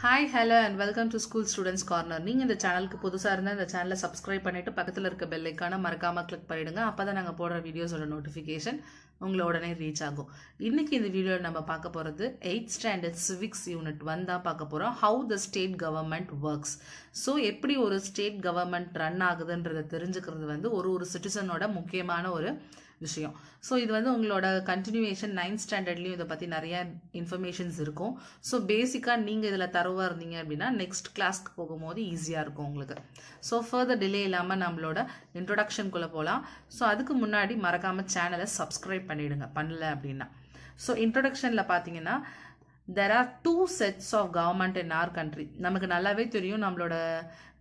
Hi, hello and welcome to School Students Corner. நீங்க இந்த சேனலுக்கு புதுசா இருந்தா இந்த சேனலை சப்ஸ்கிரைப் பண்ணிட்டு பக்கத்துல இருக்க பெல் ஐகானை மறக்காம கிளிக் பண்ணிடுங்க. அப்பதான் நாங்க போடுற வீடியோஸோட நோட்டிஃபிகேஷன் உங்களை உடனே ரீச் ஆகும். இன்னைக்கு இந்த வீடியோல நம்ம பார்க்க போறது 8th standard civics unit 1 தான் பார்க்க போறோம். How the state government works. So எப்படி ஒரு ஸ்டேட் கவர்மெண்ட் ரன் ஆகுதுன்றதை தெரிஞ்சுக்கிறது வந்து ஒரு சிட்டிசனோட முக்கியமான ஒரு விஷயம். ஸோ இது வந்து உங்களோட கண்டினியூவேஷன் 9th ஸ்டாண்டர்ட்லையும் இதை பற்றி நிறைய இன்ஃபர்மேஷன்ஸ் இருக்கும். ஸோ பேசிக்காக நீங்கள் இதில் தரவாக இருந்தீங்க அப்படின்னா நெக்ஸ்ட் கிளாஸ்க்கு போகும்போது ஈஸியாக இருக்கும் உங்களுக்கு. ஸோ ஃபர்தர் டிலே இல்லாமல் நம்மளோட இன்ட்ரொடக்ஷனுக்குள்ளே போகலாம். ஸோ அதுக்கு முன்னாடி மறக்காமல் சேனலை சப்ஸ்கிரைப் பண்ணிவிடுங்க பண்ணல அப்படின்னா. ஸோ இன்ட்ரொடக்ஷனில் பார்த்தீங்கன்னா there are two sets of government in our country. நமக்கு நல்லாவே தெரியும் நம்மளோட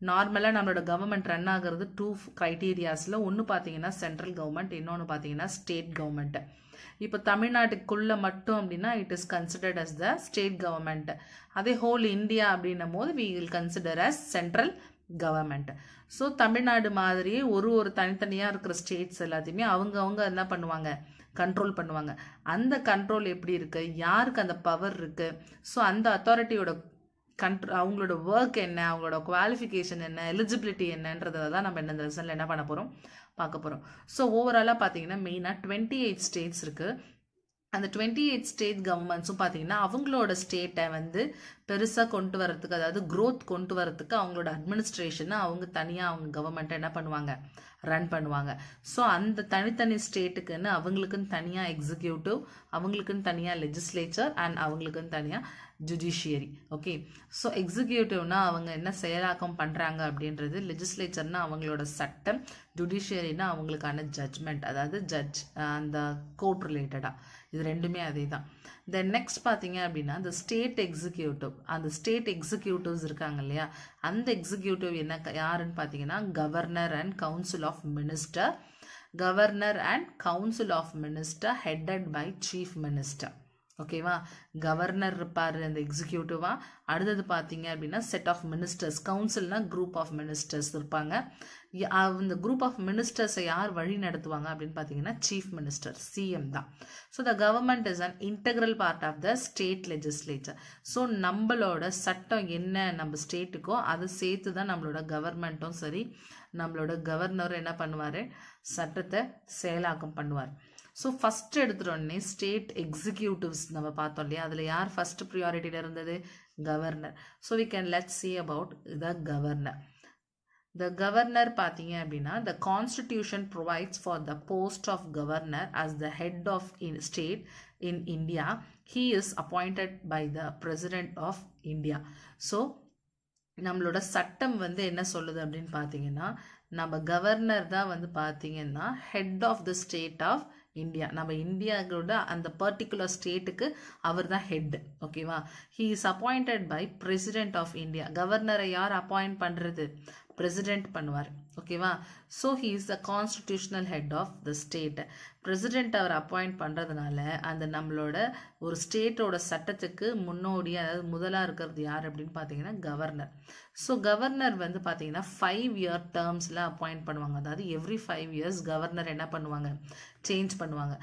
நார்மலாக நம்மளோட கவர்மெண்ட் ரன் ஆகிறது 2 கிரைட்டீரியாஸில். ஒன்று பார்த்தீங்கன்னா சென்ட்ரல் கவர்மெண்ட், இன்னொன்று பார்த்தீங்கன்னா ஸ்டேட் கவர்மெண்ட். இப்போ தமிழ்நாட்டுக்குள்ளே மட்டும் அப்படின்னா it is considered as the state government. அதே ஹோல் இந்தியா அப்படின்னும் போது we will consider as central government. So Tamil Nadu மாதிரியே ஒரு தனித்தனியாக இருக்கிற ஸ்டேட்ஸ் எல்லாத்தையுமே அவங்க என்ன பண்ணுவாங்க, கண்ட்ரோல் பண்ணுவாங்க. அந்த கண்ட்ரோல் எப்படி இருக்கு, யாருக்கு அந்த பவர் இருக்கு, ஸோ அந்த அத்தாரிட்டியோட அவங்களோட ஒர்க் என்ன, அவங்களோட குவாலிஃபிகேஷன் என்ன, எலிஜிபிலிட்டி என்னன்றதை தான் நம்ம இந்த லெசனில் என்ன பண்ண போகிறோம், பார்க்க போகிறோம். ஸோ ஓவராலாக பார்த்தீங்கன்னா மெயினாக 28 ஸ்டேட்ஸ் இருக்குது. அந்த 28 ஸ்டேட் கவர்மெண்ட்ஸும் பார்த்தீங்கன்னா அவங்களோட ஸ்டேட்டை வந்து பெருசாக கொண்டு வரதுக்கு, அதாவது க்ரோத் கொண்டு வரதுக்கு அவங்களோட அட்மினிஸ்ட்ரேஷனை அவங்க தனியாக அவங்க கவர்மெண்ட்டை என்ன பண்ணுவாங்க, ரன் பண்ணுவாங்க. ஸோ அந்த தனித்தனி ஸ்டேட்டுக்குன்னு அவங்களுக்குன்னு தனியாக எக்ஸிக்யூட்டிவ், அவங்களுக்குன்னு தனியாக லெஜிஸ்லேச்சர் அண்ட் அவங்களுக்குன்னு தனியாக ஜுடிஷியரி. ஓகே, ஸோ எக்ஸிக்யூட்டிவ்னா அவங்க என்ன செயலாக்கம் பண்ணுறாங்க அப்படின்றது, லெஜிஸ்லேச்சர்னா அவங்களோட சட்டம், ஜுடிஷியரினா அவங்களுக்கான ஜட்ஜ்மெண்ட், அதாவது ஜட்ஜ் அந்த கோர்ட் ரிலேட்டடாக, இது ரெண்டுமே அதே தான். தென் நெக்ஸ்ட் பார்த்தீங்க அப்படின்னா இந்த ஸ்டேட் எக்ஸிக்யூட்டிவ், அந்த ஸ்டேட் எக்ஸிக்யூட்டிவ்ஸ் இருக்காங்க இல்லையா, அந்த எக்ஸிக்யூட்டிவ் என்ன யாருன்னு பார்த்தீங்கன்னா governor and council of minister. Governor and council of minister headed by chief minister. ஓகேவா, கவர்னர் இருப்பார் அந்த எக்ஸிக்யூட்டிவா. அடுத்தது பார்த்தீங்க அப்படின்னா செட் ஆஃப் மினிஸ்டர்ஸ், கவுன்சில்னா குரூப் ஆஃப் மினிஸ்டர்ஸ் இருப்பாங்க. அந்த குரூப் ஆஃப் மினிஸ்டர்ஸை யார் வழி நடத்துவாங்க அப்படின்னு பார்த்தீங்கன்னா சீஃப் மினிஸ்டர், சிஎம் தான். So the government is an integral part of the state legislature. So நம்மளோட சட்டம் என்ன நம்ம ஸ்டேட்டுக்கோ அதை சேர்த்து தான் நம்மளோட கவர்மெண்ட்டும் சரி, நம்மளோட கவர்னரும் என்ன பண்ணுவார், சட்டத்தை செயலாக்கம் பண்ணுவார். ஸோ ஃபஸ்ட்டு எடுத்துட்டோடனே ஸ்டேட் எக்ஸிக்யூட்டிவ்ஸ் நம்ம பார்த்தோம் இல்லையா, அதில் யார் ஃபஸ்ட் ப்ரியாரிட்டியில் இருந்தது, governor. So we can let's see about the governor. The governor பார்த்தீங்க அப்படின்னா the constitution provides for the post of governor as the head of state in India. He is appointed by the President of India. So நம்மளோட சட்டம் வந்து என்ன சொல்லுது அப்படின்னு பார்த்தீங்கன்னா, நம்ம கவர்னர் தான் வந்து பார்த்தீங்கன்னா head of the state of India. நம்ம இந்தியாவோட அந்த பர்டிகுலர் ஸ்டேட்டுக்கு அவர் தான் ஹெட். ஓகேவா, he is appointed by president of India. கவர்னரை யார் அப்பாயிண்ட் பண்ணுறது, பிரசிடென்ட் பண்ணுவார். ஓகேவா, so he is the constitutional head of the state. President அவர் அப்பாயிண்ட் பண்ணுறதுனால அந்த நம்மளோட ஒரு ஸ்டேட்டோட சட்டத்துக்கு முன்னோடி, அதாவது முதலாக இருக்கிறது யார் அப்படின்னு பார்த்தீங்கன்னா கவர்னர். ஸோ கவர்னர் வந்து பார்த்தீங்கன்னா 5 year டேர்ம்ஸில் அப்பாயிண்ட் பண்ணுவாங்க. அதாவது எவ்ரி 5 years கவர்னர் என்ன பண்ணுவாங்க, சேஞ்ச் பண்ணுவாங்க.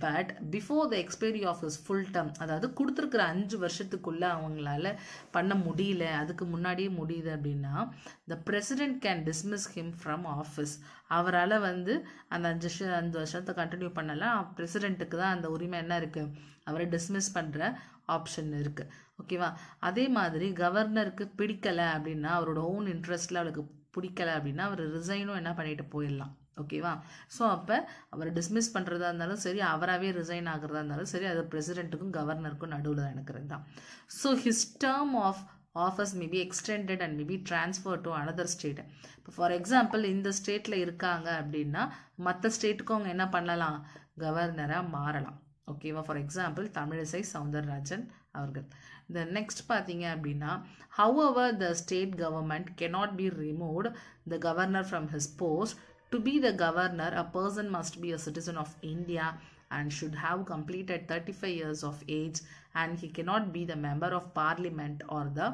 But before the expiry of his full term, அதாவது கொடுத்துருக்குற 5 வருஷத்துக்குள்ளே அவங்களால பண்ண முடியல, அதுக்கு முன்னாடியே முடியுது அப்படின்னா the president can dismiss him from office. அவரால் வந்து அந்த 5 வருஷத்தை கண்டினியூ பண்ணலாம். பிரசிடென்ட்டுக்கு தான் அந்த உரிமை என்ன இருக்குது, அவரை டிஸ்மிஸ் பண்ணுற ஆப்ஷன் இருக்குது. ஓகேவா, அதே மாதிரி கவர்னருக்கு பிடிக்கலை அப்படின்னா, அவரோட ஓன் இன்ட்ரெஸ்டில் அவளுக்கு பிடிக்கலை அப்படின்னா அவர் ரிசைனும் என்ன பண்ணிட்டு போயிடலாம். ஓகேவா, ஸோ அப்போ அவரை டிஸ்மிஸ் பண்ணுறதா இருந்தாலும் சரி, அவராகவே ரிசைன் ஆகிறதா இருந்தாலும் சரி, அது பிரசிடென்ட்டுக்கும் கவர்னருக்கும் நடுவில் நடக்கிறது தான். So his term of office may be extended and may be transferred to another state. இப்போ ஃபார் எக்ஸாம்பிள் இந்த ஸ்டேட்டில் இருக்காங்க அப்படின்னா மற்ற ஸ்டேட்டுக்கும் அவங்க என்ன பண்ணலாம், கவர்னராக மாறலாம். ஓகேவா, ஃபார் எக்ஸாம்பிள் தமிழிசை சவுந்தரராஜன் அவர்கள். இந்த நெக்ஸ்ட் பார்த்தீங்க அப்படின்னா however the state government cannot be removed the governor from his post. To be the governor, a person must be a citizen of India and should have completed 35 years of age, and he cannot be the member of parliament or the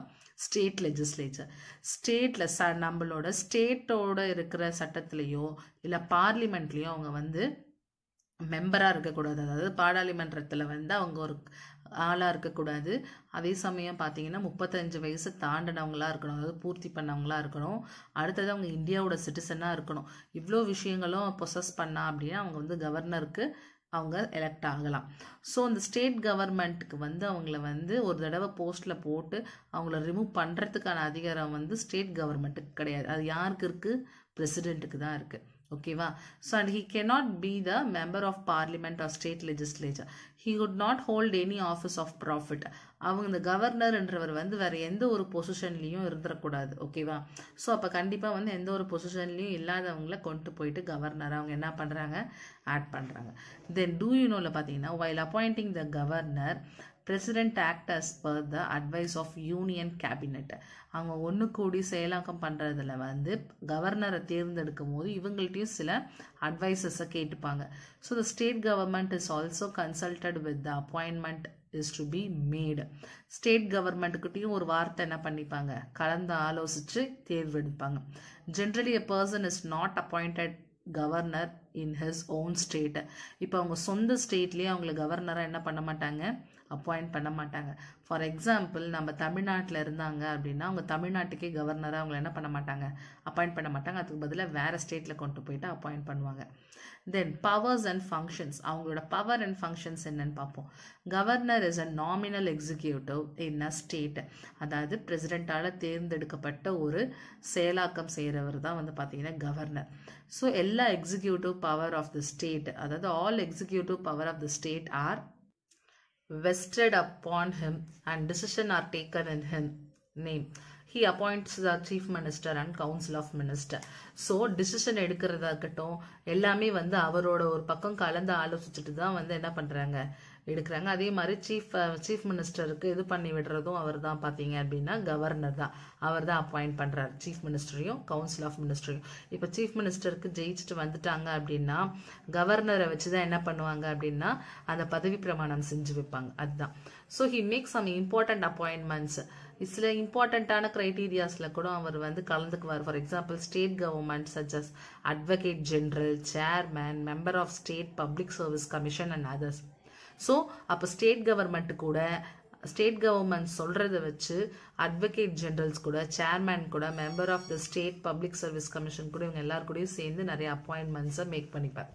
state legislature. ஸ்டேட்டில் நம்மளோட ஸ்டேட்டோட இருக்கிற சட்டத்திலேயோ இல்லை பார்லிமெண்ட்லேயோ அவங்க வந்து மெம்பராக இருக்கக்கூடாது. அதாவது பாராளுமன்றத்தில் வந்து அவங்க ஒரு ஆளாக இருக்கக்கூடாது. அதே சமயம் பார்த்தீங்கன்னா 35 வயசு தாண்டினவங்களா இருக்கணும், அதாவது பூர்த்தி பண்ணவங்களா இருக்கணும். அடுத்தது அவங்க இந்தியாவோட சிட்டிசனாக இருக்கணும். இவ்வளோ விஷயங்களும் பொசஸ் பண்ணா அப்படின்னா அவங்க வந்து கவர்னருக்கு அவங்க எலெக்ட் ஆகலாம். ஸோ அந்த ஸ்டேட் கவர்மெண்ட்டுக்கு வந்து அவங்கள வந்து ஒரு தடவை போஸ்ட்டில் போட்டு அவங்கள ரிமூவ் பண்ணுறதுக்கான அதிகாரம் வந்து ஸ்டேட் கவர்மெண்ட்டுக்கு கிடையாது. அது யாருக்கு இருக்குது? பிரசிடெண்ட்டுக்கு தான் இருக்குது. ஓகேவா? So and he cannot be the member of parliament or state legislature. He would not hold any office of profit. அவங்க இந்த கவர்னர்ன்றவர் வந்து வேறு எந்த ஒரு பொசிஷன்லேயும் இருந்துடக்கூடாது. ஓகேவா? ஸோ அப்போ கண்டிப்பாக வந்து எந்த ஒரு பொசிஷன்லேயும் இல்லாதவங்கள கொண்டு போயிட்டு கவர்னர் அவங்க என்ன பண்ணுறாங்க? ஆட் பண்ணுறாங்க. தென் டூ யூ நோவில் பார்த்தீங்கன்னா while appointing the governor, president act as per the advice of union cabinet. அவங்க ஒன்று கூடி செயலாக்கம் பண்ணுறதுல வந்து கவர்னரை தேர்ந்தெடுக்கும் போது இவங்கள்ட்டையும் சில அட்வைசஸை கேட்டுப்பாங்க. So the state government is also consulted with the appointment is to be made. ஸ்டேட் கவர்மெண்ட்டுக்கிட்டையும் ஒரு வார்த்தை என்ன பண்ணிப்பாங்க? கலந்து ஆலோசித்து தேர்வெடுப்பாங்க. Generally a person is not appointed governor in his own state. இப்போ அவங்க சொந்த ஸ்டேட்லேயே அவங்கள கவர்னராக என்ன பண்ண மாட்டாங்க? அப்பாயிண்ட் பண்ண மாட்டாங்க. ஃபார் எக்ஸாம்பிள் நம்ம தமிழ்நாட்டில் இருந்தாங்க அப்படின்னா அவங்க தமிழ்நாட்டுக்கே கவர்னராக அவங்கள என்ன பண்ண மாட்டாங்க? அப்பாயிண்ட் பண்ண மாட்டாங்க. அதுக்கு பதிலாக வேறு ஸ்டேட்டில் கொண்டு போயிட்டு அப்பாயிண்ட் பண்ணுவாங்க. தென் பவர்ஸ் அண்ட் ஃபங்க்ஷன்ஸ், அவங்களோட பவர் அண்ட் ஃபங்க்ஷன்ஸ் என்னன்னு பார்ப்போம். Governor is a nominal executive in a state. அதாவது பிரசிடெண்ட்டால் தேர்ந்தெடுக்கப்பட்ட ஒரு செயலாக்கம் செய்கிறவர் தான் வந்து பார்த்தீங்கன்னா கவர்னர். ஸோ எல்லா executive power of the state, அதாவது all executive power of the state are vested upon him and decision are taken in his name. He appoints the chief minister and council of minister. So decision எடுக்கிறதா இருக்கட்டும் எல்லாமே வந்து அவரோட ஒரு பக்கம் கலந்து ஆலோசிச்சுட்டு தான் வந்து என்ன பண்ணுறாங்க? எடுக்கிறாங்க. அதே மாதிரி சீஃப் மினிஸ்டருக்கு இது பண்ணி விடுறதும் அவர் தான். பார்த்தீங்க அப்படின்னா கவர்னர் தான், அவர் தான் அப்பாயிண்ட் பண்ணுறாரு சீஃப் மினிஸ்டரையும் கவுன்சில் ஆஃப் மினிஸ்டரையும். இப்போ சீஃப் மினிஸ்டருக்கு ஜெயிச்சுட்டு வந்துட்டாங்க அப்படின்னா கவர்னரை வச்சு தான் என்ன பண்ணுவாங்க அப்படின்னா அந்த பதவி பிரமாணம் செஞ்சு வைப்பாங்க. அதுதான். So he make some important appointments. சில இம்பார்ட்டண்ட்டான க்ரைட்டீரியாஸில் கூட அவர் வந்து கலந்துக்குவார். For example state government such as advocate general, chairman, member of state public service commission and others. So அப்போ ஸ்டேட் கவர்மெண்ட் கூட ஸ்டேட் கவர்மெண்ட் சொல்கிறத வச்சு அட்வொகேட் ஜெனரல்ஸ் கூட, சேர்மேன் கூட, member of the state public service commission கூட இவங்க எல்லாருக்கூடையும் சேர்ந்து நிறைய அப்பாயின்மெண்ட்ஸை மேக் பண்ணிப்பார்.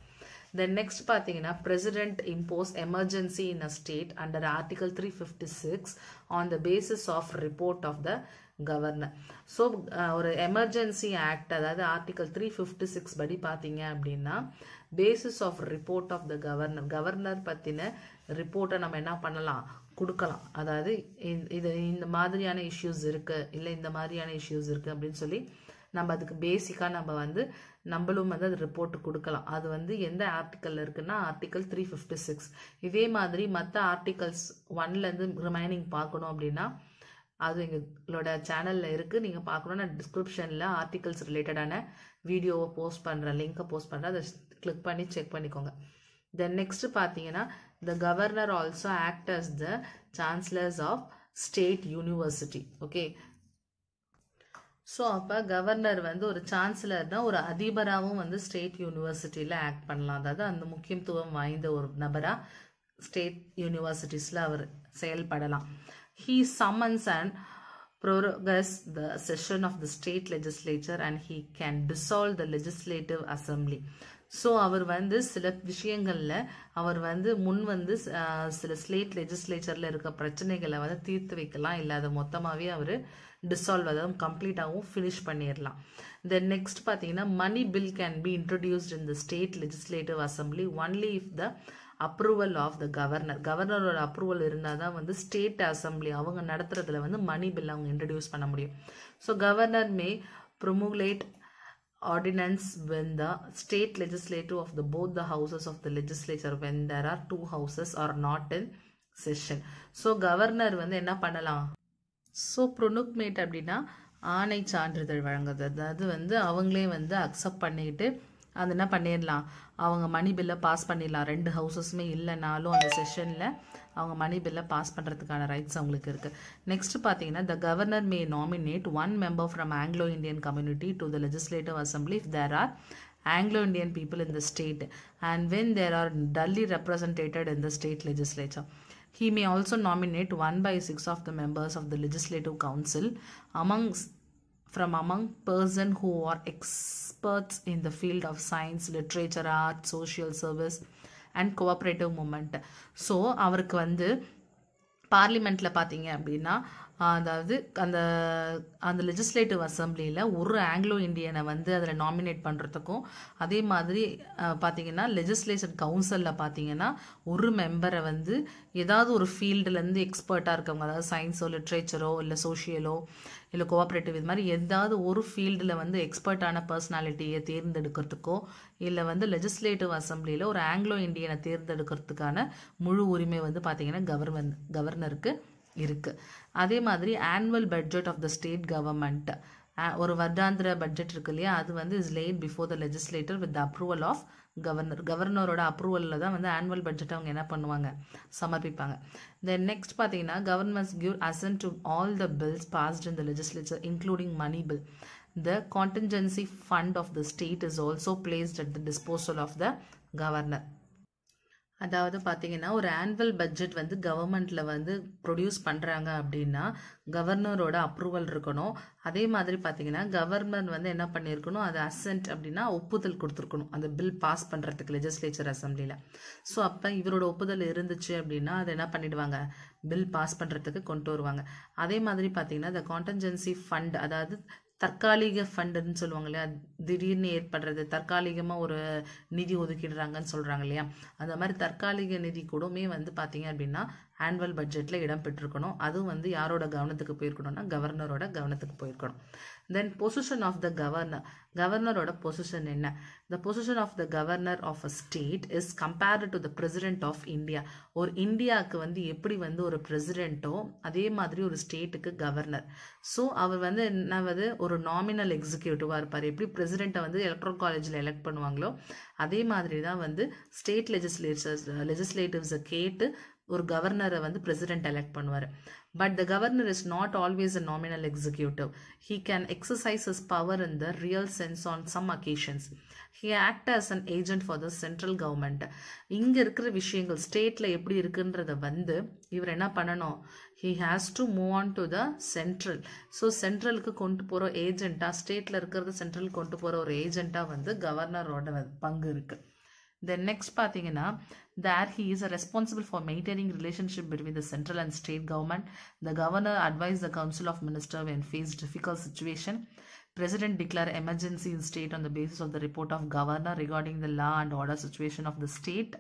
தென் நெக்ஸ்ட் பார்த்தீங்கன்னா president impose emergency in a state under article 356 on the basis of report of the governor. So ஒரு எமர்ஜென்சி ஆக்ட், அதாவது ஆர்டிகல் 356 படி பார்த்தீங்க அப்படின்னா basis of report of the governor பற்றின ரிப்போர்ட்டை நம்ம என்ன பண்ணலாம்? கொடுக்கலாம். அதாவது இது இந்த மாதிரியான இஷ்யூஸ் இருக்குது, இல்லை இந்த மாதிரியான இஷ்யூஸ் இருக்குது அப்படின்னு சொல்லி நம்ம அதுக்கு பேசிக்காக நம்மளும் வந்து அது ரிப்போர்ட் கொடுக்கலாம். அது வந்து எந்த ஆர்டிக்கலில் இருக்குன்னா ஆர்டிக்கல் 356. இதே மாதிரி மற்ற ஆர்டிகல்ஸ் 1லேருந்து ரிமைனிங் பார்க்கணும் அப்படின்னா அது எங்களோட சேனலில் இருக்குது, நீங்கள் பார்க்கணும். நான் டிஸ்கிரிப்ஷனில் ஆர்டிகல்ஸ் ரிலேட்டடான வீடியோவை போஸ்ட் பண்ணுறேன், லிங்கை போஸ்ட் பண்ணுறேன், அதை கிளிக் பண்ணி செக் பண்ணிக்கோங்க. தென் நெக்ஸ்ட் பார்த்தீங்கன்னா the governor also act as the chancellors of state university. Okay, so அப்போ கவர்னர் வந்து ஒரு சான்சலர்னா ஒரு அதிபராகவும் வந்து ஸ்டேட் யூனிவர்சிட்டியில் ஆக்ட் பண்ணலாம். அதாவது அந்த முக்கியத்துவம் வாய்ந்த ஒரு நபராக ஸ்டேட் யூனிவர்சிட்டிஸில் அவர் செயல்படலாம். He summons and prorogues the session of the state legislature and he can dissolve the legislative assembly. So அவர் வந்து சில விஷயங்களில் அவர் வந்து சில ஸ்டேட் லெஜிஸ்லேச்சரில் இருக்க பிரச்சனைகளை வந்து தீர்த்து வைக்கலாம், இல்லை அதை மொத்தமாகவே அவர் டிசால்வ், அதாவது கம்ப்ளீட்டாகவும் ஃபினிஷ் பண்ணிடலாம். தென் நெக்ஸ்ட் பார்த்தீங்கன்னா money bill can be introduced in the state legislative assembly only if the approval of the கவர்னரோட அப்ரூவல் இருந்தால் தான் வந்து ஸ்டேட் அசம்பிளி அவங்க நடத்துறதுல வந்து மணி பில் அவங்க இன்ட்ரடியூஸ் பண்ண முடியும். So governor May promulgate ordinance when the state legislative of both the houses of the legislature when there are two houses are not in session. So governor வந்து என்ன பண்ணலாம்? So promulgate அப்படின்னா ஆணை சான்றிதழ் வழங்குறது, அதாவது வந்து அவங்களே வந்து அக்செப்ட் பண்ணிக்கிட்டு அது என்ன பண்ணிடலாம், அவங்க மணி பில்லை பாஸ் பண்ணிடலாம். ரெண்டு ஹவுசஸுமே இல்லைனாலும் அந்த செஷனில் அவங்க மணி பில்லை பாஸ் பண்ணுறதுக்கான ரைட்ஸ் அவங்களுக்கு இருக்குது. நெக்ஸ்ட் பார்த்தீங்கன்னா the governor may nominate one member from Anglo Indian community to the legislative assembly if there are Anglo-Indian people in the state and when there are duly represented in the state legislature. He may also nominate 1/6 of the members of the Legislative Council among persons who are experts in the field of science, literature, art, social service and cooperative movement. So அவருக்கு வந்து பார்லிமெண்ட்டில் பார்த்தீங்க அப்படின்னா அதாவது அந்த அந்த legislative அசம்பிளியில் ஒரு Anglo இண்டியனை வந்து அதில் நாமினேட் பண்ணுறதுக்கும் அதே மாதிரி பார்த்தீங்கன்னா லெஜிஸ்லேஷன் கவுன்சிலில் பார்த்தீங்கன்னா ஒரு மெம்பரை வந்து ஏதாவது ஒரு ஃபீல்டுலேருந்து எக்ஸ்பர்ட்டாக இருக்கவங்க அதாவது சயின்ஸோ லிட்ரேச்சரோ இல்லை சோஷியலோ இல்லை கோஆப்ரேட்டிவ் இது மாதிரி ஏதாவது ஒரு ஃபீல்டில் வந்து எக்ஸ்பர்ட்டான பர்சனாலிட்டியை தேர்ந்தெடுக்கிறதுக்கோ இல்லை வந்து லெஜிஸ்லேட்டிவ் அசம்பிளியில் ஒரு ஆங்கிலோ இண்டியனை தேர்ந்தெடுக்கிறதுக்கான முழு உரிமை வந்து பார்த்தீங்கன்னா கவர்னருக்கு இருக்குது. அதே மாதிரி annual budget of the state government ஒரு வருடாந்திர பட்ஜெட் இருக்கு இல்லையா அது வந்து is laid before the legislator with the approval of கவர்னரோட அப்ரூவலில் தான் வந்து ஆனுவல் பட்ஜெட் அவங்க என்ன பண்ணுவாங்க சமர்ப்பிப்பாங்க. தென் நெக்ஸ்ட் பார்த்தீங்கன்னா governments give assent to all the bills passed in the legislature including money bill. The contingency fund of the state is also placed at the disposal of the governor. அதாவது பார்த்தீங்கன்னா ஒரு annual budget வந்து கவர்மெண்ட்டில் வந்து produce பண்ணுறாங்க அப்படின்னா கவர்னரோட approval இருக்கணும். அதே மாதிரி பார்த்தீங்கன்னா கவர்னர் வந்து என்ன பண்ணியிருக்கணும் அது அசென்ட் அப்படின்னா ஒப்புதல் கொடுத்துருக்கணும் அந்த பில் பாஸ் பண்ணுறதுக்கு லெஜிஸ்லேச்சர் அசம்பிளியில். ஸோ அப்போ இவரோட ஒப்புதல் இருந்துச்சு அப்படின்னா அதை என்ன பண்ணிடுவாங்க பில் பாஸ் பண்ணுறதுக்கு கொண்டு வருவாங்க. அதே மாதிரி பார்த்தீங்கன்னா இந்த கான்டின்ஜென்சி ஃபண்ட் அதாவது தற்காலிக ஃபண்டுன்னு சொல்லுவாங்க இல்லையா திடீர்னு ஏற்படுறது தற்காலிகமாக ஒரு நிதி ஒதுக்கிடுறாங்கன்னு சொல்கிறாங்க இல்லையா அந்த மாதிரி தற்காலிக நிதி கூடமே வந்து பார்த்தீங்க அப்படின்னா ஆனுவல் பட்ஜெட்டில் இடம் பெற்றிருக்கணும். அதுவும் வந்து யாரோட கவனத்துக்கு போயிருக்கணும்னா கவர்னரோட கவனத்துக்கு போயிருக்கணும். தென் பொசிஷன் ஆஃப் த கவர்னரோட பொசிஷன் என்ன? The position of the governor of a state is compared to the president of India. ஒரு இந்தியாவுக்கு வந்து எப்படி வந்து ஒரு பிரசிடென்ட்டோ அதே மாதிரி ஒரு ஸ்டேட்டுக்கு கவர்னர். ஸோ அவர் வந்து என்னவது ஒரு நாமினல் எக்ஸிக்யூட்டிவாக இருப்பார். எப்படி பிரசிடெண்ட்டை வந்து எலக்ட்ரல் காலேஜில் எலெக்ட் பண்ணுவாங்களோ அதே மாதிரி தான் வந்து ஸ்டேட் லெஜிஸ்லேட்டிவ்ஸை கேட்டு ஒரு கவர்னரை வந்து பிரசிடென்ட் எலெக்ட் பண்ணுவார். But the governor is not always a nominal executive. He can exercise his power in the real sense on some occasions. He acts as an agent for the central government. இங்கே இருக்கிற விஷயங்கள் ஸ்டேட்டில் எப்படி இருக்குன்றத வந்து இவர் என்ன பண்ணணும் he has to move on to the central. So சென்ட்ரலுக்கு கொண்டு போகிற ஏஜெண்ட்டாக ஸ்டேட்டில் இருக்கிறது சென்ட்ரல் கொண்டு போகிற ஒரு ஏஜெண்ட்டாக வந்து கவர்னரோட பங்கு இருக்குது. Then next பார்த்தீங்கன்னா there he is responsible for maintaining relationship between the central and state government. The governor advise the council of ministers when faced difficult situation. President declare emergency in state on the basis of the report of governor regarding the law and order situation of the state.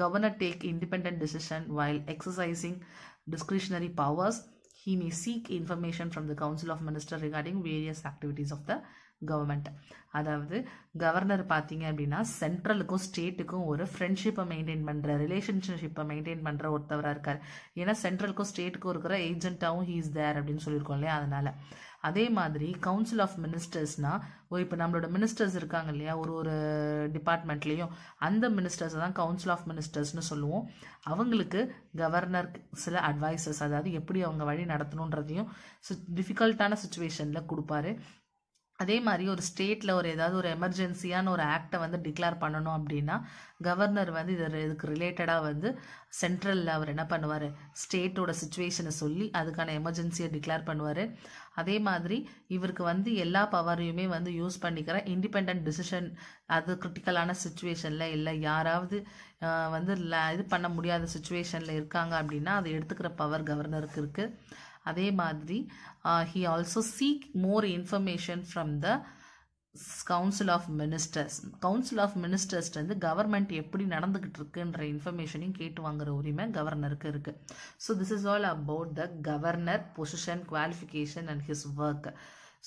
Governor take independent decision while exercising discretionary powers. He may seek information from the council of ministers regarding various activities of the government. அதாவது governor பார்த்தீங்க அப்படின்னா சென்ட்ரலுக்கும் ஸ்டேட்டுக்கும் ஒரு ஃப்ரெண்ட்ஷிப்பை maintain பண்ணுற ரிலேஷன்ஷிப்பை maintain பண்ணுற ஒருத்தவராக இருக்கார். ஏன்னா சென்ட்ரலுக்கும் ஸ்டேட்டுக்கும் இருக்கிற ஏஜென்ட்டாகவும் ஹீ இஸ் தேர் அப்படின்னு சொல்லியிருக்கோம் இல்லையா அதனால். அதே மாதிரி கவுன்சில் ஆஃப் மினிஸ்டர்ஸ்னால் இப்போ நம்மளோட மினிஸ்டர்ஸ் இருக்காங்க இல்லையா ஒரு டிபார்ட்மெண்ட்லேயும் அந்த மினிஸ்டர்ஸை தான் கவுன்சில் ஆஃப் மினிஸ்டர்ஸ்னு சொல்லுவோம். அவங்களுக்கு கவர்னர் சில அட்வைசஸ் அதாவது எப்படி அவங்க வழி நடத்தணுன்றதையும் டிஃபிகல்ட்டான சுச்சுவேஷனில் கொடுப்பாரு. அதே மாதிரி ஒரு ஸ்டேட்டில் ஏதாவது ஒரு எமர்ஜென்சியான ஒரு ஆக்டை வந்து டிக்ளேர் பண்ணணும் அப்படின்னா கவர்னர் வந்து இதுக்கு ரிலேட்டடாக வந்து சென்ட்ரலில் அவர் என்ன பண்ணுவார் ஸ்டேட்டோட சுச்சுவேஷனை சொல்லி அதுக்கான எமர்ஜென்சியை டிக்ளேர் பண்ணுவார். அதே மாதிரி இவருக்கு வந்து எல்லா பவரையுமே வந்து யூஸ் பண்ணிக்கிற இண்டிபெண்ட் டிசிஷன் அது கிரிட்டிக்கலான சுச்சுவேஷனில் இல்லை யாராவது வந்து இது பண்ண முடியாத சுச்சுவேஷனில் இருக்காங்க அப்படின்னா அதை எடுத்துக்கிற பவர் கவர்னருக்கு இருக்குது. அதே மாதிரி he also seek more information from the council of ministers. council of ministers வந்து கவர்மெண்ட் எப்படி நடந்துக்கிட்டு இருக்குன்ற இன்ஃபர்மேஷனையும் கேட்டு வாங்குற உரிமை கவர்னருக்கு இருக்கு. So this is all about the governor position qualification and his work.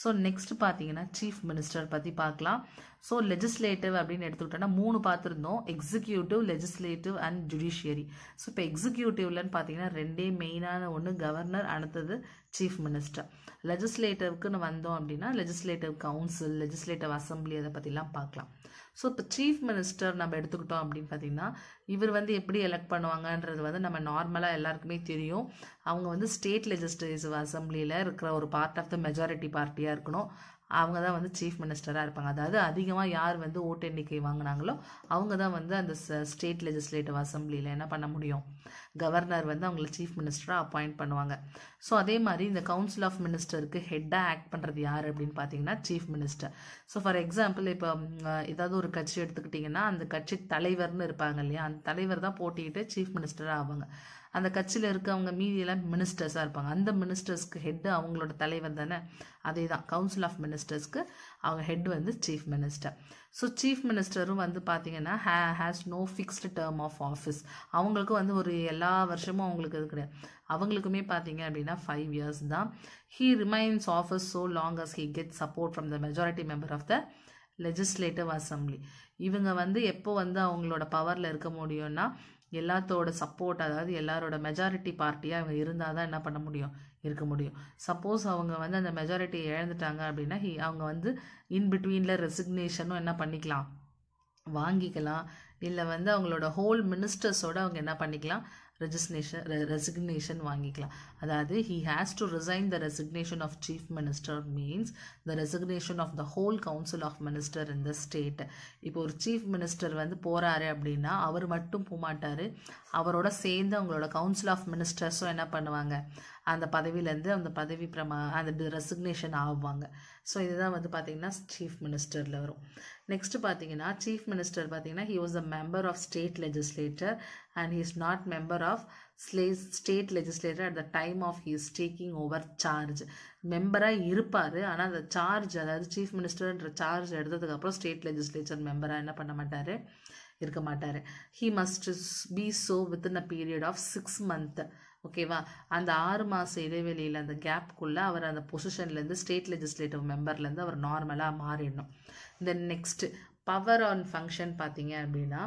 So next பார்த்தீங்கன்னா சீஃப் மினிஸ்டர் பற்றி பார்க்கலாம். ஸோ லெஜிஸ்லேட்டிவ் அப்படின்னு எடுத்துக்கிட்டோன்னா 3 பார்த்துருந்தோம் executive legislative and judiciary. So இப்போ எக்ஸிக்யூட்டிவ்லன்னு பார்த்தீங்கன்னா 2 மெயினான ஒன்று கவர்னர் அடுத்தது சீஃப் மினிஸ்டர். லெஜிஸ்லேட்டிவ்க்குன்னு வந்தோம் அப்படின்னா லெஜிஸ்லேட்டிவ் கவுன்சில் லெஜிஸ்லேட்டிவ் அசம்பிளி அதை பற்றிலாம் பார்க்கலாம். ஸோ இப்போ சீஃப் மினிஸ்டர் நம்ம எடுத்துக்கிட்டோம் அப்படின்னு பார்த்தீங்கன்னா இவர் வந்து எப்படி எலெக்ட் பண்ணுவாங்கன்றது வந்து நம்ம நார்மலாக எல்லாருக்குமே தெரியும். அவங்க வந்து ஸ்டேட் லெஜிஸ்லேட்டிவ் அசம்பிளியில் இருக்கிற ஒரு பார்ட் ஆஃப் த மெஜாரிட்டி பார்ட்டியாக இருக்கணும். அவங்க தான் வந்து சீஃப் மினிஸ்டராக இருப்பாங்க. அதாவது அதிகமாக யார் வந்து ஓட்டு எண்ணிக்கை வாங்கினாங்களோ அவங்க தான் வந்து அந்த ஸ்டேட் லெஜிஸ்லேட்டிவ் அசம்பிளியில் என்ன பண்ண முடியும், கவர்னர் வந்து அவங்கள சீஃப் மினிஸ்டராக அப்பாயிண்ட் பண்ணுவாங்க. ஸோ அதே மாதிரி இந்த கவுன்சில் ஆஃப் மினிஸ்டருக்கு ஹெட்டாக ஆக்ட் பண்ணுறது யார் அப்படின்னு பார்த்தீங்கன்னா chief minister. So for example இப்போ ஏதாவது ஒரு கட்சி எடுத்துக்கிட்டிங்கன்னா அந்த கட்சி தலைவர்னு இருப்பாங்க இல்லையா, அந்த தலைவர் தான் போட்டிக்கிட்டு சீஃப் மினிஸ்டராக ஆவாங்க. அந்த கட்சியில் இருக்கவங்க மீதியெல்லாம் மினிஸ்டர்ஸாக இருப்பாங்க. அந்த மினிஸ்டர்ஸ்க்கு ஹெட்டு அவங்களோட தலைவர் தானே, அதே தான் கவுன்சில் ஆஃப் மினிஸ்டர்ஸ்க்கு அவங்க ஹெட் வந்து சீஃப் மினிஸ்டர். ஸோ சீஃப் மினிஸ்டரும் வந்து பார்த்தீங்கன்னா has no fixed term of office. அவங்களுக்கும் வந்து ஒரு எல்லா வருஷமும் அவங்களுக்கு இது கிடையாது. அவங்களுக்குமே பார்த்தீங்க அப்படின்னா 5 years தான். He remains office so long as he get support from the majority member of the legislative assembly. இவங்க வந்து எப்போ வந்து அவங்களோட பவரில் இருக்க முடியும்னா எல்லாத்தோட சப்போர்ட், அதாவது எல்லாரோட மெஜாரிட்டி பார்ட்டியாக அவங்க இருந்தால் தான் என்ன பண்ண முடியும், இருக்க முடியும். சப்போஸ் அவங்க வந்து அந்த மெஜாரிட்டியை இழந்துட்டாங்க அப்படின்னா அவங்க வந்து இன்பிட்வீனில் ரெசிக்னேஷனும் என்ன பண்ணிக்கலாம், வாங்கிக்கலாம். இல்லை வந்து அவங்களோட ஹோல் மினிஸ்டர்ஸோட அவங்க என்ன பண்ணிக்கலாம், ரெசிக்னேஷன் வாங்கிக்கலாம். அதாவது he has to resign the resignation of chief minister means the resignation of the whole council of minister in the state. இப்போ ஒரு சீஃப் மினிஸ்டர் வந்து போகிறாரு அப்படின்னா அவர் மட்டும் போகமாட்டார், அவரோட சேர்ந்து அவங்களோட கவுன்சில் ஆஃப் மினிஸ்டர்ஸும் என்ன பண்ணுவாங்க, அந்த பதவியிலேருந்து அந்த பதவி அந்த ரெசிக்னேஷன் ஆகுவாங்க. ஸோ இதுதான் வந்து பார்த்திங்கன்னா சீஃப் மினிஸ்டரில் வரும். நெக்ஸ்ட் பார்த்தீங்கன்னா சீஃப் மினிஸ்டர் பார்த்தீங்கன்னா he was a member of state legislature and he is not member of state legislature at the time of his taking over charge. மெம்பராக இருப்பார், ஆனால் அந்த சார்ஜ், அதாவது சீஃப் மினிஸ்டர்ன்ற சார்ஜ் எடுத்ததுக்கப்புறம் ஸ்டேட் லெஜிஸ்லேச்சர் மெம்பராக என்ன பண்ண மாட்டார், இருக்க மாட்டார். he must be so within a period of 6 months. ஓகேவா, அந்த 6 மாத இடைவெளியில் அந்த கேப்புக்குள்ளே அவர் அந்த பொசிஷன்லேருந்து ஸ்டேட் லெஜிஸ்லேட்டிவ் மெம்பர்லேருந்து அவர் நார்மலாக மாறிடணும். Then next power on function பார்த்தீங்க அப்படின்னா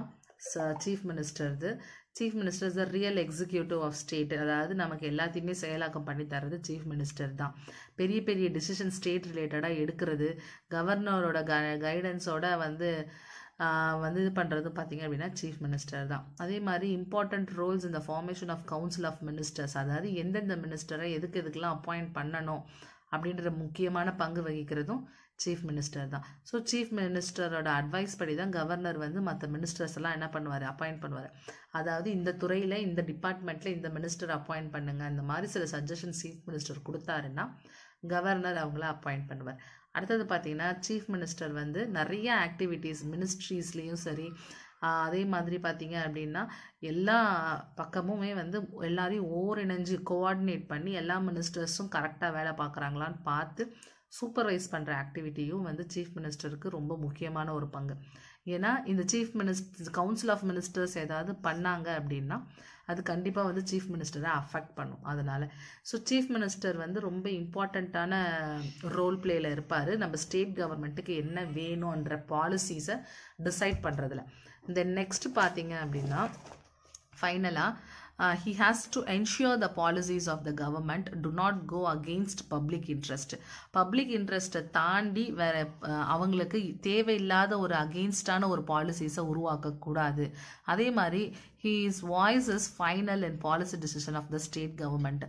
chief minister is the real executive of state. அதாவது நமக்கு எல்லாத்தையுமே செயலாக்கம் பண்ணி தர்றது சீஃப் மினிஸ்டர் தான். பெரிய பெரிய டிசிஷன் ஸ்டேட் ரிலேட்டடாக எடுக்கிறது, கவர்னரோட கைடன்ஸோட வந்து இது பண்ணுறது பார்த்தீங்க அப்படின்னா சீஃப் மினிஸ்டர் தான். அதே மாதிரி இம்பார்ட்டண்ட் ரோல்ஸ் இந்த formation of council of ministers, அதாவது எந்தெந்த மினிஸ்டரை எதுக்கெல்லாம் அப்பாயிண்ட் பண்ணணும் அப்படின்ற முக்கியமான பங்கு வகிக்கிறதும் சீஃப் மினிஸ்டர் தான். ஸோ சீஃப் மினிஸ்டரோட அட்வைஸ் படி தான் கவர்னர் வந்து மற்ற மினிஸ்டர்ஸ் எல்லாம் என்ன பண்ணுவார், அப்பாயிண்ட் பண்ணுவார். அதாவது இந்த துறையில் இந்த டிபார்ட்மெண்ட்டில் இந்த மினிஸ்டர் அப்பாயிண்ட் பண்ணுங்க, இந்த மாதிரி சில சஜஷன் சீஃப் மினிஸ்டர் கொடுத்தாருன்னா கவர்னர் அவங்கள அப்பாயிண்ட் பண்ணுவார். அடுத்தது பார்த்தீங்கன்னா சீஃப் மினிஸ்டர் வந்து நிறைய ஆக்டிவிட்டீஸ் மினிஸ்ட்ரீஸ்லேயும் சரி, அதே மாதிரி பார்த்தீங்க அப்படின்னா எல்லா பக்கமுமே வந்து எல்லாரையும் ஓரிணைஞ்சு கோஆர்டினேட் பண்ணி எல்லா மினிஸ்டர்ஸும் கரெக்டாக வேலை பார்க்குறாங்களான்னு பார்த்து சூப்பர்வைஸ் பண்ணுற ஆக்டிவிட்டியும் வந்து சீஃப் மினிஸ்டருக்கு ரொம்ப முக்கியமான ஒரு பங்கு. ஏன்னா இந்த கவுன்சில் ஆஃப் மினிஸ்டர்ஸ் ஏதாவது பண்ணாங்க அப்படின்னா அது கண்டிப்பாக வந்து சீஃப் மினிஸ்டரை அஃபெக்ட் பண்ணும். அதனால் ஸோ சீஃப் மினிஸ்டர் வந்து ரொம்ப இம்பார்ட்டண்ட்டான ரோல் பிளேயில் இருப்பார் நம்ம ஸ்டேட் கவர்மெண்ட்டுக்கு என்ன வேணுன்ற பாலிசிஸை டிசைட் பண்ணுறதுல. தென் நெக்ஸ்ட் பார்த்தீங்க அப்படின்னா ஃபைனலாக he has to ensure the policies of the government do not go against public interest. Public இன்ட்ரெஸ்ட்டை தாண்டி வேற அவங்களுக்கு தேவையில்லாத ஒரு அகெயின்ஸ்டான ஒரு பாலிசிஸை உருவாக்கக்கூடாது. அதே மாதிரி his voice is final in policy decision of the state government.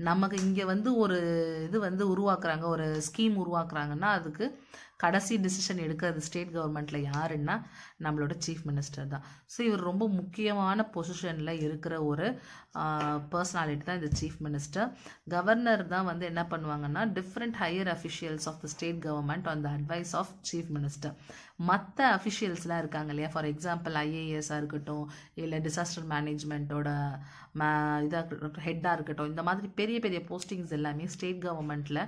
நமக்கு இங்கே வந்து ஒரு இது வந்து உருவாக்குறாங்க, ஒரு ஸ்கீம் உருவாக்குறாங்கன்னா அதுக்கு கடைசி டிசிஷன் எடுக்கிறது ஸ்டேட் கவர்மெண்ட்டில் யாருன்னா நம்மளோட சீஃப் மினிஸ்டர் தான். ஸோ இவர் ரொம்ப முக்கியமான பொசிஷனில் இருக்கிற ஒரு பர்சனாலிட்டி தான் இந்த சீஃப் மினிஸ்டர். கவர்னர் தான் வந்து என்ன பண்ணுவாங்கன்னா different higher officials of the state government on the advice of chief minister. மற்ற அஃபிஷியல்ஸ்லாம் இருக்காங்க இல்லையா, ஃபார் எக்ஸாம்பிள் ஐஏஎஸ்ஸாக இருக்கட்டும், இல்லை டிசாஸ்டர் மேனேஜ்மெண்ட்டோட இதாக ஹெட்டாக இருக்கட்டும், இந்த மாதிரி பெரிய பெரிய போஸ்டிங்ஸ் எல்லாமே ஸ்டேட் கவர்மெண்ட்டில்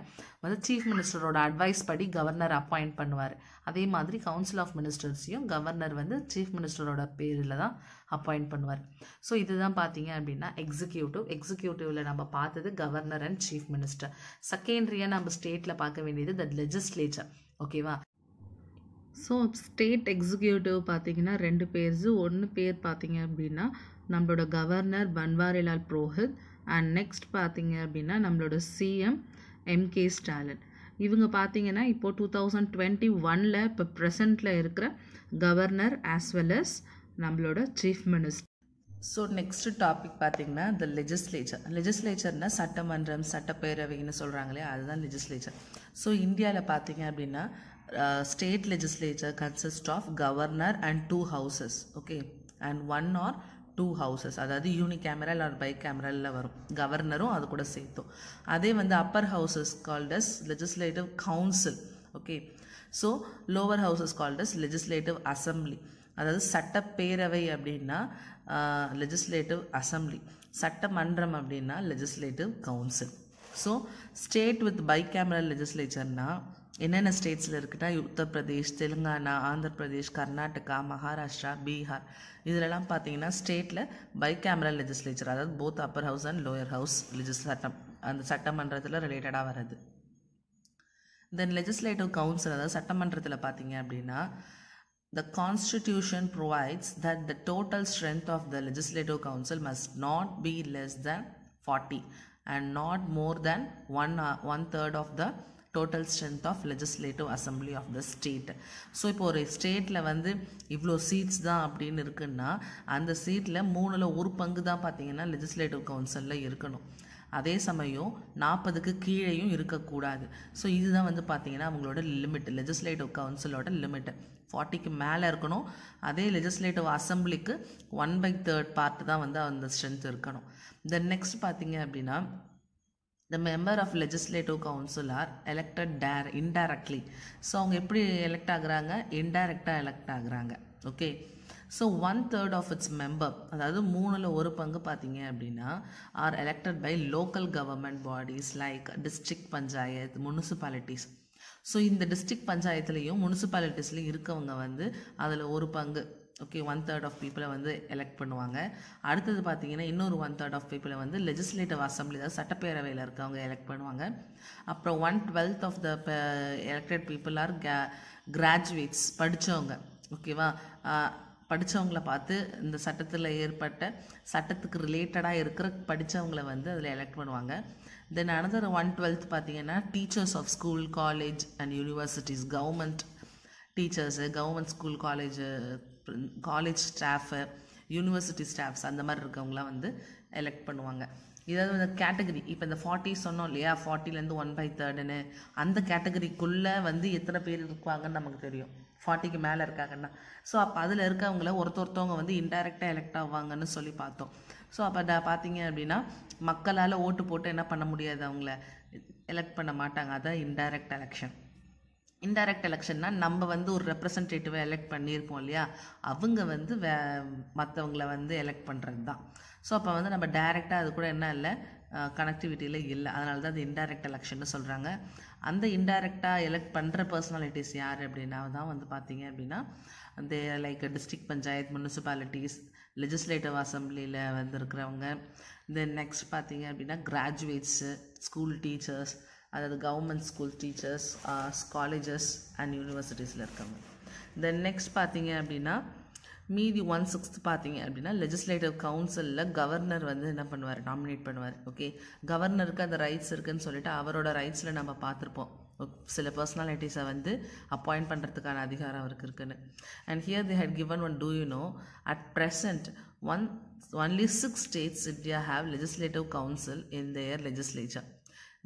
வந்து சீஃப் மினிஸ்டரோட அட்வைஸ் படி கவர்னர் அப்பாயிண்ட் பண்ணுவார். அதே மாதிரி கவுன்சில் ஆஃப் மினிஸ்டர்ஸையும் கவர்னர் வந்து சீஃப் மினிஸ்டரோட பேரில் தான் அப்பாயிண்ட் பண்ணுவார். ஸோ இதுதான் பார்த்தீங்க அப்படின்னா எக்ஸிக்யூட்டிவில் நம்ம பார்த்தது கவர்னர் அண்ட் சீஃப் மினிஸ்டர். செகண்டரியாக நம்ம ஸ்டேட்டில் பார்க்க வேண்டியது த லெஜிஸ்லேச்சர். ஓகேவா, ஸோ ஸ்டேட் எக்ஸிக்யூட்டிவ் பார்த்தீங்கன்னா 2 பேர். ஒன்று பேர் பார்த்தீங்க அப்படின்னா நம்மளோட governor Banwarilal Purohit and next பார்த்தீங்க அப்படின்னா நம்மளோட சிஎம் எம்கே ஸ்டாலின். இவங்க பார்த்தீங்கன்னா இப்போது 2021 இப்போ ப்ரெசண்ட்டில் இருக்கிற கவர்னர் ஆஸ் வெல் அஸ் நம்மளோட chief minister. So next topic பார்த்திங்கன்னா த லெஜிஸ்லேச்சர்னால் சட்டமன்றம் சட்டப்பேரவைன்னு சொல்கிறாங்களே அதுதான் லெஜிஸ்லேச்சர். ஸோ இந்தியாவில் பார்த்திங்க அப்படின்னா state legislature consist of governor and 2 houses, okay, and 1 or 2 houses, அதாவது யூனிகேமரல் ஆர் பை கேமரலில் வரும், கவர்னரும் அது கூட சேர்த்தோம். அதே வந்து upper houses called as legislative council, okay. So lower houses called as legislative assembly, அதாவது சட்டப்பேரவை அப்படின்னா லெஜிஸ்லேட்டிவ் அசம்பிளி, சட்டமன்றம் அப்படின்னா legislative council. So state with bicameral லெஜிஸ்லேச்சர்னால் என்னென்ன ஸ்டேட்ஸில் இருக்குன்னா உத்தரப்பிரதேஷ், தெலுங்கானா, ஆந்திர பிரதேஷ், கர்நாடகா, மகாராஷ்டிரா, பீகார், இதிலெல்லாம் பார்த்தீங்கன்னா ஸ்டேட்டில் பைகேமரல் லெஜிஸ்லேச்சர், அதாவது both Appar house and lower house சட்டம் அந்த சட்டமன்றத்தில் ரிலேட்டடாக வர்றது. தென் லெஜிஸ்லேட்டிவ் கவுன்சில், அதாவது சட்டமன்றத்தில் பார்த்தீங்க அப்படின்னா the constitution provides that the total strength of the legislative council must not be less than 40 and not more than one third of the total strength of legislative assembly of the state. So இப்போ ஒரு ஸ்டேட்டில் வந்து இவ்வளோ seeds தான் அப்படின்னு இருக்குன்னா அந்த சீட்டில் 1/3 பங்கு தான் பார்த்தீங்கன்னா லெஜிஸ்லேட்டிவ் கவுன்சிலில் இருக்கணும். அதே சமயம் 40க்கு கீழேயும் இருக்கக்கூடாது. ஸோ இதுதான் வந்து பார்த்தீங்கன்னா அவங்களோட லிமிட், லெஜிஸ்லேட்டிவ் கவுன்சிலோட லிமிட்டு 40க்கு மேலே இருக்கணும். அதே லெஜிஸ்லேட்டிவ் அசம்பிளிக்கு 1/3 பார்ட் தான் வந்து அந்த ஸ்ட்ரென்த் இருக்கணும். தென் நெக்ஸ்ட் பார்த்தீங்க அப்படின்னா the member of legislative council are elected indirectly. So அவங்க எப்படி எலெக்ட் ஆகுறாங்க, இன்டைரக்டாக எலெக்ட் ஆகுறாங்க, okay. So 1/3 of its member, அதாவது 1/3 பங்கு பார்த்தீங்க அப்படின்னா are elected by local government bodies like district panchayat, municipalities. So இந்த டிஸ்ட்ரிக்ட் பஞ்சாயத்துலேயும் முனிசிபாலிட்டிஸ்லையும் இருக்கவங்க வந்து அதில் 1 பங்கு, ஓகே, 1/3 ஆஃப் பீப்புளை வந்து எலெக்ட் பண்ணுவாங்க. அடுத்தது பார்த்தீங்கன்னா இன்னொரு 1/3 ஆஃப் பீப்புளை வந்து லெஜிஸ்லேட்டிவ் அசம்பிளி, அதாவது சட்டப்பேரவையில் இருக்கவங்க எலெக்ட் பண்ணுவாங்க. அப்புறம் 1/12 of the elected people are graduates, படித்தவங்க, ஓகேவா. படித்தவங்கள பார்த்து இந்த சட்டத்தில் ஏற்பட்ட சட்டத்துக்கு ரிலேட்டடாக இருக்கிற படித்தவங்கள வந்து அதில் எலெக்ட் பண்ணுவாங்க. தென் அனதர் 1/12 பார்த்தீங்கன்னா teachers of school, college and universities, government teachers, government school, college staff, university staffs, அந்த மாதிரி இருக்கவங்களாம் வந்து எலெக்ட் பண்ணுவாங்க. இதாவது இந்த கேட்டகரி, இப்போ இந்த 40 சொன்னோம் இல்லையா, 40லேருந்து 1/3ன்னு, அந்த கேட்டகரிக்குள்ளே வந்து எத்தனை பேர் இருப்பாங்கன்னு நமக்கு தெரியும், 40க்கு மேலே இருக்காங்கன்னா. ஸோ அப்போ அதில் இருக்கவங்கள ஒருத்தவங்க வந்து இன்டைரக்டாக எலெக்ட் ஆவாங்கன்னு சொல்லி பார்த்தோம். ஸோ அப்போ பார்த்தீங்க அப்படின்னா மக்களால் ஓட்டு போட்டு என்ன பண்ண முடியாது, அவங்கள எலெக்ட் பண்ண மாட்டாங்க. அதான் இன்டைரக்ட் எலெக்ஷன். இன்டைரக்ட் எலெக்ஷன்னா நம்ம வந்து ஒரு ரெப்ரசன்டேட்டிவை எலெக்ட் பண்ணியிருப்போம் இல்லையா, அவங்க வந்து மற்றவங்கள வந்து எலெக்ட் பண்ணுறது தான். ஸோ அப்போ வந்து நம்ம டைரெக்டாக அது கூட என்ன இல்லை, கனெக்டிவிட்டியில் இல்லை, அதனால தான் அது இன்டைரக்ட் எலெக்ஷன்னு சொல்கிறாங்க. அந்த இன்டைரக்டாக எலெக்ட் பண்ணுற பர்சனாலிட்டிஸ் யார் அப்படின்னா தான் வந்து பார்த்தீங்க அப்படின்னா அந்த like district panchayat, municipalities, legislative அசம்பிளியில் வந்து இருக்கிறவங்க. தென் நெக்ஸ்ட் பார்த்தீங்க அப்படின்னா கிராஜுவேட்ஸு, ஸ்கூல் டீச்சர்ஸ், அதாவது government school teachers, colleges and யூனிவர்சிட்டிஸில் இருக்கவங்க. தென் நெக்ஸ்ட் பார்த்தீங்க அப்படின்னா மீதி 1/6 பார்த்தீங்க அப்படின்னா லெஜிஸ்லேட்டிவ் கவுன்சிலில் கவர்னர் வந்து என்ன பண்ணுவார், நாமினேட் பண்ணுவார், ஓகே. கவர்னருக்கு அந்த ரைட்ஸ் இருக்குதுன்னு சொல்லிட்டு அவரோட ரைட்ஸில் நம்ம பார்த்துருப்போம், சில பர்சனாலிட்டிஸை வந்து அப்பாயிண்ட் பண்ணுறதுக்கான அதிகாரம் அவருக்கு இருக்குன்னு. And here they had given one, do you know, at present only 6 states India have legislative council in their legislature.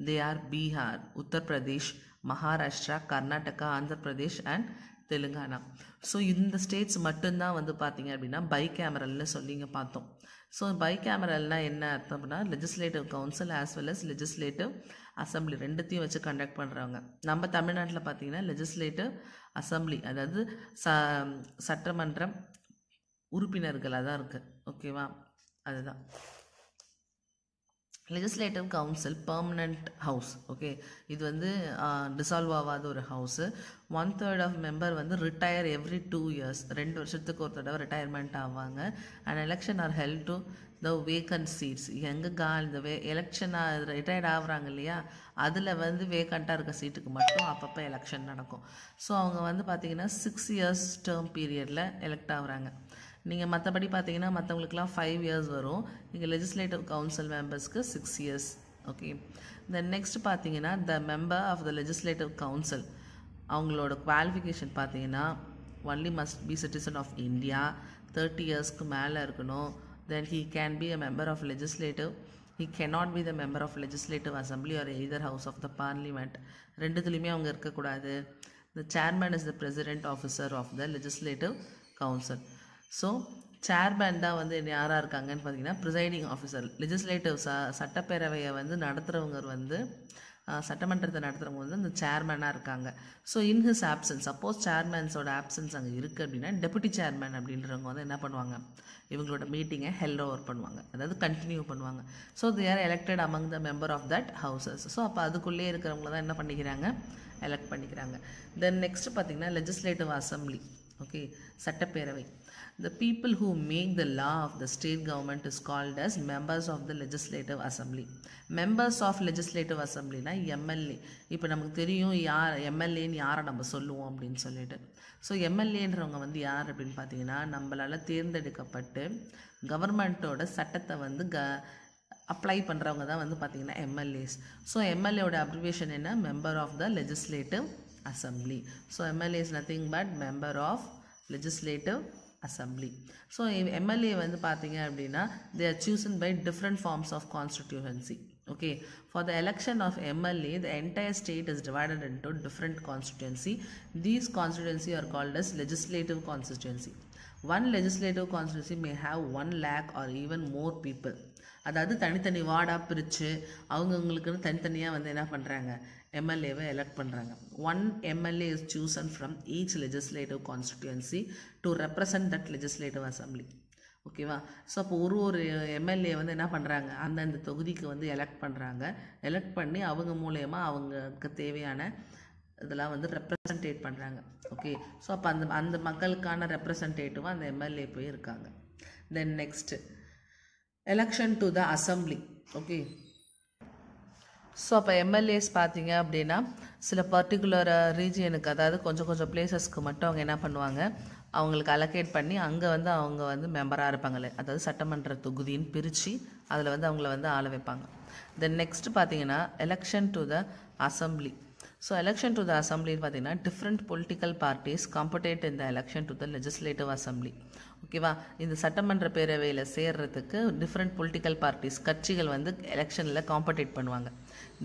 They are Bihar, Uttar Pradesh, Maharashtra, Karnataka, Andhra Pradesh and Telangana. So இந்த states மட்டும்தான் வந்து பார்த்தீங்க அப்படின்னா பைகேமரல்னு சொல்லிங்க பார்த்தோம். So பைகேமரல்னால் என்ன அர்த்தம் அப்படின்னா legislative council as well as legislative assembly ரெண்டுத்தையும் வச்சு கண்டக்ட் பண்ணுறவங்க. நம்ம தமிழ்நாட்டில் பார்த்தீங்கன்னா லெஜிஸ்லேட்டிவ் அசம்பிளி, அதாவது சட்டமன்றம் உறுப்பினர்களாக தான் இருக்குது, ஓகேவா. அதுதான் legislative council permanent house, okay. இது வந்து டிசால்வ் ஆகாத ஒரு ஹவுஸு. 1/3 ஆஃப் மெம்பர் வந்து ரிட்டையர் எவ்ரி 2 years, 2 வருஷத்துக்கு ஒரு தடவை ரிட்டையர்மெண்ட் ஆவாங்க. And election are held to the vacant seats. எங்கே இந்த எலெக்ஷன் ரிட்டையர்ட் ஆகுறாங்க இல்லையா, அதில் வந்து வேக்கண்ட்டாக இருக்க சீட்டுக்கு மட்டும் அப்பப்போ எலெக்ஷன் நடக்கும். ஸோ அவங்க வந்து பார்த்திங்கன்னா 6 years டேர்ம் பீரியடில் எலெக்ட் ஆகுறாங்க. நீங்கள் மற்றபடி பார்த்தீங்கன்னா மற்றவங்களுக்குலாம் 5 years வரும், இங்கே லெஜிஸ்லேட்டிவ் கவுன்சில் மெம்பர்ஸ்க்கு 6 years, ஓகே. தென் நெக்ஸ்ட் பார்த்தீங்கன்னா the member of the legislative council, அவங்களோட குவாலிஃபிகேஷன் பார்த்தீங்கன்னா only must be citizen of India, 30 yearsக்கு மேலே இருக்கணும், then he can be a member of legislative. He cannot be the member of legislative assembly or either house of the parliament. ரெண்டுத்துலையுமே அவங்க இருக்கக்கூடாது. The chairman is the president officer of the legislative council. So chairman தான் வந்து யாராக இருக்காங்கன்னு பார்த்தீங்கன்னா presiding officer. Legislative சட்டப்பேரவையை வந்து நடத்துகிறவங்க வந்து சட்டமன்றத்தை நடத்துகிறவங்க வந்து அந்த சேர்மேனாக இருக்காங்க. So in his absence, suppose சேர்மேன்ஸோட ஆப்சன்ஸ் அங்கே இருக்குது அப்படின்னா டெபுட்டி சேர்மேன் அப்படின்றவங்க வந்து என்ன பண்ணுவாங்க, இவங்களோட மீட்டிங்கை ஹெல்ட் ஓவர் பண்ணுவாங்க, அதாவது கண்டினியூ பண்ணுவாங்க. So they are elected among the member of that houses. So அப்போ அதுக்குள்ளே இருக்கிறவங்கள தான் என்ன பண்ணிக்கிறாங்க, எலெக்ட் பண்ணிக்கிறாங்க. தென் நெக்ஸ்ட் பார்த்திங்கன்னா லெஜிஸ்லேட்டிவ் அசம்பிளி. ஓகே, சட்டப்பேரவை. The people who make the law of the state government is called as members of the legislative assembly. Members of legislative assembly na MLA. இப்போ நமக்கு தெரியும் யார் எம்எல்ஏன்னு யாரை நம்ம சொல்லுவோம் அப்படின்னு சொல்லிட்டு. ஸோ எம்எல்ஏன்றவங்க வந்து யார் அப்படின்னு பார்த்தீங்கன்னா நம்மளால் தேர்ந்தெடுக்கப்பட்டு கவர்மெண்ட்டோட சட்டத்தை வந்து அப்ளை பண்ணுறவங்க தான் வந்து பார்த்திங்கன்னா எம்எல்ஏஸ். ஸோ எம்எல்ஏவோட அப்ரிவேஷன் என்ன, member of the legislative assembly. So MLA is nothing but member of legislative assembly. So MLA வந்து பார்த்தீங்க அப்படின்னா they are chosen by different forms of constituency. Okay, for the election of MLA the entire state is divided into different constituency. These constituency are called as legislative constituency. One legislative constituency may have 1 lakh or even more people. அதாவது தனித்தனி வார்டாக பிரித்து அவங்கவுங்களுக்குன்னு தனித்தனியாக வந்து என்ன பண்ணுறாங்க, எம்எல்ஏவை elect பண்ணுறாங்க. 1 MLA is chosen from each legislative constituency to represent that legislative assembly. ஓகேவா? So அப்போ ஒரு எம்எல்ஏ வந்து என்ன பண்ணுறாங்க, அந்தந்த தொகுதிக்கு வந்து எலெக்ட் பண்ணுறாங்க. எலெக்ட் பண்ணி அவங்க மூலயமா அவங்களுக்கு தேவையான இதெல்லாம் வந்து ரெப்ரசன்டேட் பண்ணுறாங்க. ஓகே, ஸோ அப்போ அந்த மக்களுக்கான ரெப்ரசன்டேட்டிவாக அந்த எம்எல்ஏ போய் இருக்காங்க. Then next election to the assembly. Okay, so அப்போ எம்எல்ஏஸ் பார்த்தீங்க அப்படின்னா சில பர்டிகுலர் ரீஜியனுக்கு, அதாவது கொஞ்சம் கொஞ்சம் பிளேசஸ்க்கு மட்டும் அவங்க என்ன பண்ணுவாங்க, அவங்களுக்கு அலோகேட் பண்ணி அங்கே வந்து அவங்க வந்து மெம்பராக இருப்பாங்களே, அதாவது சட்டமன்ற தொகுதின்னு பிரித்து அதில் வந்து அவங்கள வந்து ஆள வைப்பாங்க. தென் நெக்ஸ்ட் பார்த்தீங்கன்னா election to the assembly. So election to the அசம்பிளின்னு பார்த்தீங்கன்னா different political parties compete in the election to the legislative assembly. ஓகேவா? இந்த சட்டமன்ற பேரவையில் சேர்றதுக்கு டிஃப்ரெண்ட் பொலிட்டிக்கல் பார்ட்டிஸ், கட்சிகள் வந்து எலெக்ஷனில் காம்படேட் பண்ணுவாங்க.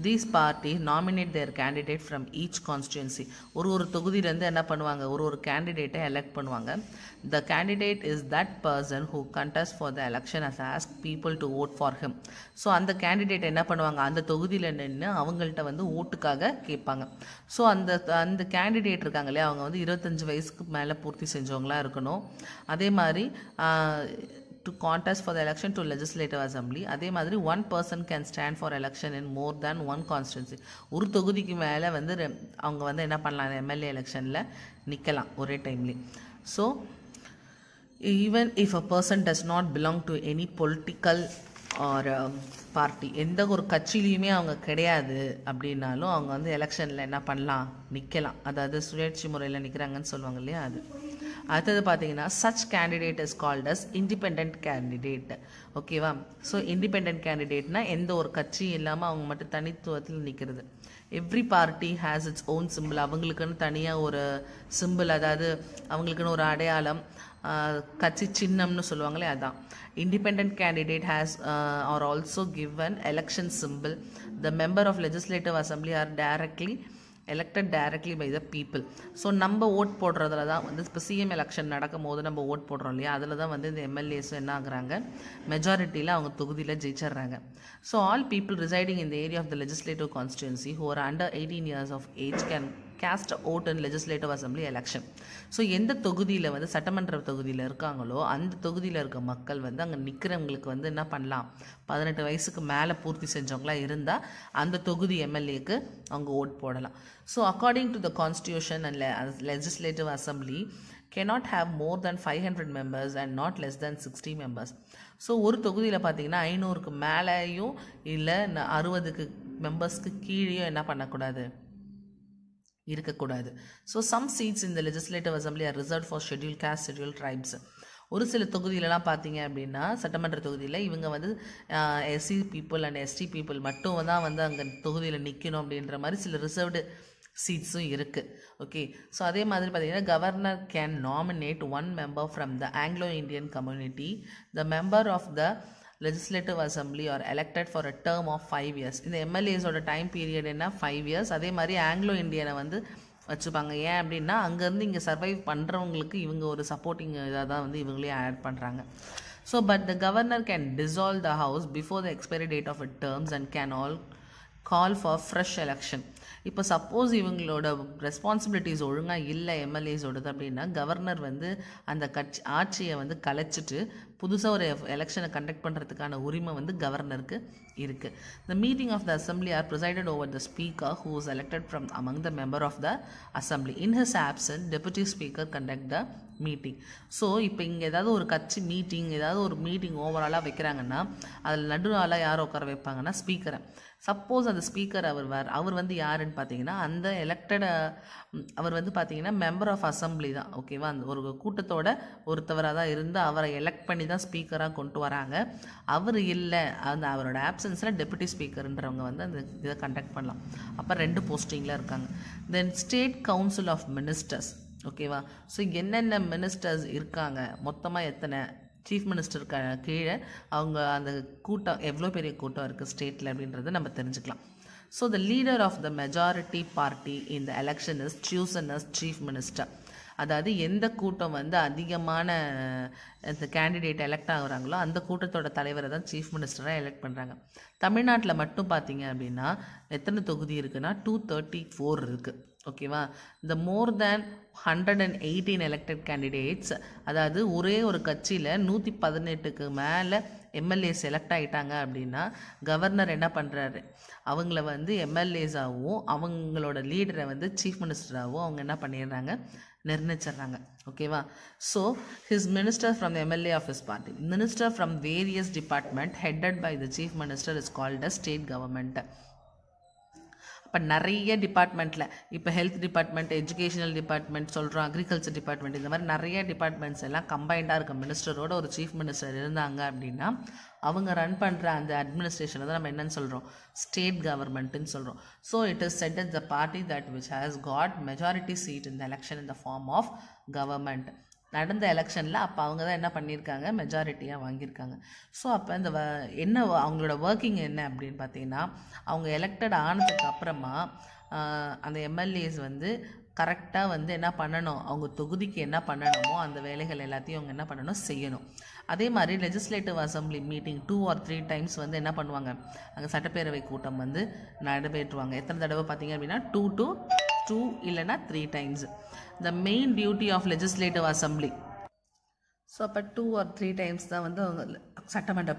These party nominate their candidate from each constituency. ஒரு தொகுதியிலேருந்து என்ன பண்ணுவாங்க, ஒரு கேண்டிடேட்டை எலெக்ட் பண்ணுவாங்க. The candidate is that person who contest for the election has ask people to vote for him. So அந்த கேண்டிடேட் என்ன பண்ணுவாங்க, அந்த தொகுதியில் நின்று அவங்கள்ட்ட வந்து ஓட்டுக்காக கேட்பாங்க. ஸோ அந்த கேண்டிடேட் இருக்காங்க இல்லையா, அவங்க வந்து 25 வயசுக்கு மேலே பூர்த்தி செஞ்சவங்களாக இருக்கணும். அதே மாதிரி to contest for the election to legislative assembly. அதே மாதிரி 1 person can stand for election in more than 1 constituency. ஒரு தொகுதிக்கு மேலே வந்து அவங்க வந்து என்ன பண்ணலாம், எம்எல்ஏ எலெக்ஷனில் நிற்கலாம் ஒரே timely. So even if a person does not belong to any political or party, எந்த ஒரு கட்சியிலையுமே அவங்க கிடையாது அப்படின்னாலும் அவங்க வந்து எலெக்ஷனில் என்ன பண்ணலாம், நிற்கலாம். அதாவது சுயேட்சை முறையில் நிற்கிறாங்கன்னு சொல்லுவாங்க இல்லையா, அது. அடுத்தது பார்த்தீங்கன்னா such candidate is called as independent candidate. ஓகேவா? ஸோ இண்டிபெண்ட் கேண்டிடேட்னா எந்த ஒரு கட்சியும் இல்லாமல் அவங்க மட்டும் தனித்துவத்தில் நிற்கிறது. Every party has its own simple. அவங்களுக்குன்னு தனியாக ஒரு சிம்பிள், அதாவது அவங்களுக்குன்னு ஒரு அடையாளம், கட்சி சின்னம்னு சொல்லுவாங்களே, அதான். Independent candidate has are also given election symbol. The member of legislative assembly are elected directly by the people. So நம்ம ஓட் போடுறதுல தான் வந்து இப்போ சிஎம் எலெக்ஷன் நடக்கும் போது நம்ம ஓட் போடுறோம் இல்லையா, அதில் தான் வந்து இந்த எம்எல்ஏஸ் என்ன ஆகுறாங்க, மெஜாரிட்டியில் அவங்க தொகுதியில் ஜெயிச்சிடுறாங்க. So all people residing in the area of the legislative constituency who are under 18 years of age can cast a vote in legislative assembly election. So எந்த தொகுதியில் வந்து சட்டமன்ற தொகுதியில் இருக்காங்களோ அந்த தொகுதியில் இருக்க மக்கள் வந்து அங்கே நிற்கிறவங்களுக்கு வந்து என்ன பண்ணலாம், 18 வயசுக்கு மேலே பூர்த்தி செஞ்சவங்களாக இருந்தால் அந்த தொகுதி எம்எல்ஏக்கு அவங்க ஓட் போடலாம். So according to the constitution and legislative assembly cannot have more than 500 members and not less than 60 members. So ஒரு தொகுதியில் பார்த்தீங்கன்னா 500க்கு மேலேயும் இல்லை 60 மெம்பர்ஸ்க்கு கீழேயும் என்ன பண்ணக்கூடாது, இருக்கக்கூடாது. ஸோ சம் சீட்ஸ் இந்த legislative assembly are reserve for schedule caste, schedule tribes. ஒரு சில தொகுதியிலலாம் பார்த்தீங்க அப்படின்னா சட்டமன்ற தொகுதியில் இவங்க வந்து SC people and ST people மட்டும் தான் வந்து அங்கே தொகுதியில் நிற்கணும் அப்படின்ற மாதிரி சில ரிசர்வ்டு சீட்ஸும் இருக்குது. ஓகே, ஸோ அதே மாதிரி பார்த்தீங்கன்னா governor can nominate one member from the Anglo Indian community. The member of the legislative assembly are elected for a term of 5 years. இந்த எம்எல்ஏஸோட டைம் பீரியட் என்ன 5 years. அதே மாதிரி ஆங்கிலோ இந்தியனை வந்து வச்சுப்பாங்க. ஏன் அப்படின்னா அங்கேருந்து இங்கே சர்வைவ் பண்ணுறவங்களுக்கு இவங்க ஒரு சப்போர்ட்டிங் இதாக தான் வந்து இவங்களே ஆட் பண்ணுறாங்க. So but the governor can dissolve the house before the expiry date of it terms and can all call for fresh election. இப்போ சப்போஸ் இவங்களோட ரெஸ்பான்சிபிலிட்டிஸ் ஒழுங்காக இல்லை எம்எல்ஏஸோடது அப்படின்னா கவர்னர் வந்து அந்த ஆட்சியை வந்து கலைச்சிட்டு புதுசாக ஒரு எலெக்ஷனை கண்டக்ட் பண்ணுறதுக்கான உரிமை வந்து கவர்னருக்கு இருக்குது. The meeting of the assembly are presided over the speaker who is elected from among the member of the assembly. In his absent deputy speaker conduct the meeting. So இப்போ இங்கே ஏதாவது ஒரு கட்சி மீட்டிங் ஏதாவது ஒரு மீட்டிங் ஓவராலாக வைக்கிறாங்கன்னா அதில் நடுநாளாக யார் உட்கார வைப்பாங்கன்னா ஸ்பீக்கரை. சப்போஸ் அந்த ஸ்பீக்கர் அவர் வந்து யாருன்னு பார்த்தீங்கன்னா அந்த எலெக்டட் அவர் வந்து பார்த்தீங்கன்னா மெம்பர் ஆஃப் அசம்பிளி தான். ஓகேவா, அந்த ஒரு கூட்டத்தோட ஒருத்தவராக தான் இருந்து அவரை எலெக்ட் பண்ணி தான் ஸ்பீக்கராக கொண்டு வராங்க. அவர் இல்லை, அந்த அவரோட ஆப்சன்ஸில் டெபுட்டி ஸ்பீக்கர்ன்றவங்க வந்து அந்த இதை கண்டக்ட் பண்ணலாம். அப்போ 2 போஸ்டிங்கில் இருக்காங்க. தென் ஸ்டேட் கவுன்சில் ஆஃப் மினிஸ்டர்ஸ். ஓகேவா, ஸோ என்னென்ன மினிஸ்டர்ஸ் இருக்காங்க, மொத்தமாக எத்தனை சீஃப் மினிஸ்டருக்கு கீழே அவங்க அந்த கூட்டம் எவ்வளோ பெரிய கூட்டம் இருக்குது ஸ்டேட்டில் அப்படின்றத நம்ம தெரிஞ்சுக்கலாம். So the leader of the majority party in the election is chosen as chief minister. அதாவது எந்த கூட்டம் வந்து அதிகமான இந்த கேண்டிடேட் எலெக்ட் ஆகுறாங்களோ அந்த கூட்டத்தோட தலைவரை தான் சீஃப் மினிஸ்டராக எலெக்ட் பண்ணுறாங்க. தமிழ்நாட்டில் மட்டும் பார்த்தீங்க அப்படின்னா எத்தனை தொகுதி இருக்குன்னா 234 இருக்குது. ஓகேவா, இந்த மோர் தேன் 118 எலெக்டட் கேண்டிடேட்ஸ், அதாவது ஒரே ஒரு கட்சியில் 118க்கு மேலே எம்எல்ஏ செலக்ட் ஆகிட்டாங்க அப்படின்னா கவர்னர் என்ன பண்ணுறாரு, அவங்கள வந்து எம்எல்ஏஸாகவும் அவங்களோட லீடரை வந்து சீஃப் மினிஸ்டராகவும் அவங்க என்ன பண்ணிடுறாங்க நிர்ணயிச்சிடுறாங்க. ஓகேவா, so his minister from the MLA of his party. Minister from various department headed by the chief minister is called a state government. இப்போ நிறைய டிபார்ட்மெண்ட்டில் இப்போ ஹெல்த் டிபார்ட்மெண்ட், எஜுகேஷனல் டிபார்ட்மெண்ட் சொல்கிறோம், அக்ரிகல்ச்சர் டிபார்ட்மெண்ட், இந்த மாதிரி நிறைய டிபார்ட்மெண்ட்ஸ் எல்லாம் கம்பைண்டாக இருக்க மினிஸ்டரோட ஒரு சீஃப் மினிஸ்டர் இருந்தாங்க அப்படின்னா அவங்க ரன் பண்ணுற அந்த அட்மினிஸ்ட்ரேஷனை தான் நம்ம என்னன்னு சொல்கிறோம், ஸ்டேட் கவர்மெண்ட்டுன்னு சொல்கிறோம். So it is set as the party that which has got majority seat in the election in the form of government. நடந்த எலெக்ஷனில் அப்போ அவங்க தான் என்ன பண்ணியிருக்காங்க, மெஜாரிட்டியாக வாங்கியிருக்காங்க. ஸோ அப்போ இந்த என்ன அவங்களோட ஒர்க்கிங் என்ன அப்படின்னு பார்த்தீங்கன்னா அவங்க எலெக்டட் ஆனதுக்கு அப்புறமா அந்த எம்எல்ஏஸ் வந்து கரெக்டாக வந்து என்ன பண்ணணும், அவங்க தொகுதிக்கு என்ன பண்ணணுமோ அந்த வேலைகள் எல்லாத்தையும் அவங்க என்ன பண்ணணும், செய்யணும். அதே மாதிரி legislative assembly meeting 2 or 3 times வந்து என்ன பண்ணுவாங்க, அங்கே சட்டப்பேரவை கூட்டம் வந்து நடைபெற்றுவாங்க. எத்தனை தடவை பார்த்தீங்க அப்படின்னா 2 இல்லைன்னா 3 times. The main duty of legislative assembly. So அப்போ 2 or 3 times தான் வந்து அவங்க சட்டமன்ற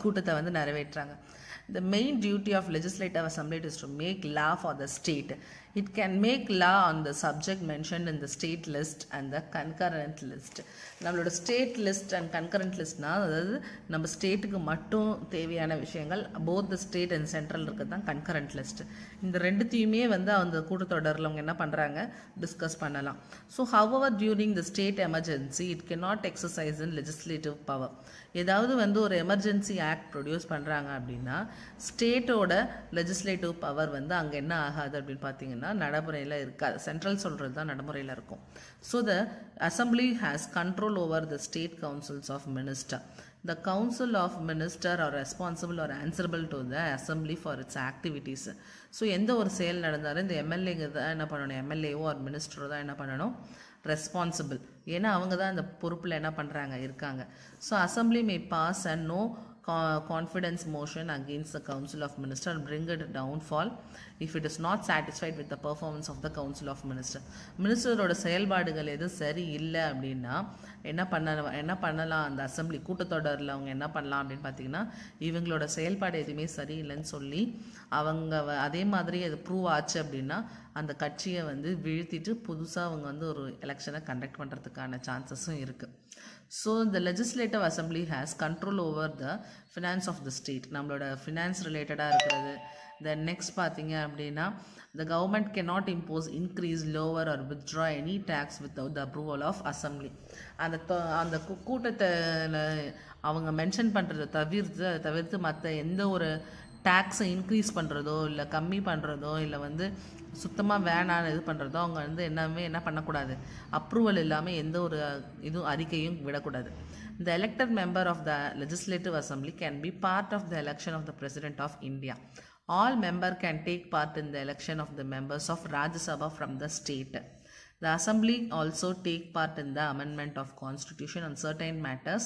கூட்டத்தை வந்து நிறைவேற்றுறாங்க. The main duty of legislative assembly is to make law for the state. It can make law on the subject mentioned in the state list and the concurrent list. நம்மளோட state list and concurrent லிஸ்ட்னால் அதாவது நம்ம ஸ்டேட்டுக்கு மட்டும் தேவையான விஷயங்கள் both the state and central இருக்கிறது தான் concurrent list. இந்த ரெண்டுத்தையுமே வந்து அந்த கூட்டத்தொடரில் அவங்க என்ன பண்ணுறாங்க, டிஸ்கஸ் பண்ணலாம். So however during the state emergency it cannot exercise in legislative power. ஏதாவது வந்து ஒரு எமர்ஜென்சி ஆக்ட் ப்ரொடியூஸ் பண்ணுறாங்க அப்படின்னா ஸ்டேட்டோட லெஜிஸ்லேட்டிவ் பவர் வந்து அங்கே என்ன ஆகாது அப்படின்னு பார்த்தீங்கன்னா நடைமுறையில் இருக்காது, சென்ட்ரல் சொல்கிறது தான் நடைமுறையில் இருக்கும். So the assembly has control over the state councils of minister. The council of minister are responsible or answerable to the assembly for its activities. So எந்த ஒரு செயல் நடந்தாலும் இந்த எம்எல்ஏங்க தான் என்ன பண்ணணும், எம்எல்ஏவோ ஒரு மினிஸ்டரோ தான் என்ன பண்ணணும், ரெஸ்பான்சிபிள். ஏன்னா அவங்க தான் அந்த பொறுப்பில் என்ன பண்ணுறாங்க இருக்காங்க. So assembly may pass and no confidence motion against the council of minister and bring it downfall if it is not satisfied with the performance of the council of minister. மினிஸ்டரோட செயல்பாடுகள் எதுவும் சரி இல்லை அப்படின்னா என்ன பண்ணலாம், அந்த அசம்பிளி கூட்டத்தொடரில் அவங்க என்ன பண்ணலாம் அப்படின்னு பார்த்தீங்கன்னா இவங்களோட செயல்பாடு எதுவுமே சரியில்லைன்னு சொல்லி அவங்க அதே மாதிரி அது ப்ரூவ் ஆச்சு அப்படின்னா அந்த கட்சியை வந்து வீழ்த்திட்டு புதுசாக அவங்க வந்து ஒரு எலெக்ஷனை கண்டக்ட் பண்ணுறதுக்கான சான்சஸும் இருக்குது. So the legislative assembly has control over the finance of the state. நம்மளோட ஃபினான்ஸ் ரிலேட்டடாக இருக்கிறது. தென் நெக்ஸ்ட் பார்த்தீங்க அப்படின்னா the government cannot impose increase, lower or withdraw any tax without the approval of assembly. அந்த கூட்டத்தை அவங்க மென்ஷன் பண்ணுறதை தவிர்த்து மற்ற எந்த ஒரு டேக்ஸை இன்க்ரீஸ் பண்ணுறதோ இல்லை கம்மி பண்ணுறதோ இல்லை வந்து சுத்தமாக வேணான்னு இது பண்ணுறதோ அவங்க வந்து என்ன பண்ணக்கூடாது, அப்ரூவல் இல்லாமல் எந்த ஒரு இதுவும் அறிக்கையும் விடக்கூடாது. The elected member of the Legislative Assembly can be part of the election of the President of India. All members can take part in the election of the members of Rajya Sabha from the state. The Assembly also take part in the amendment of Constitution on certain matters.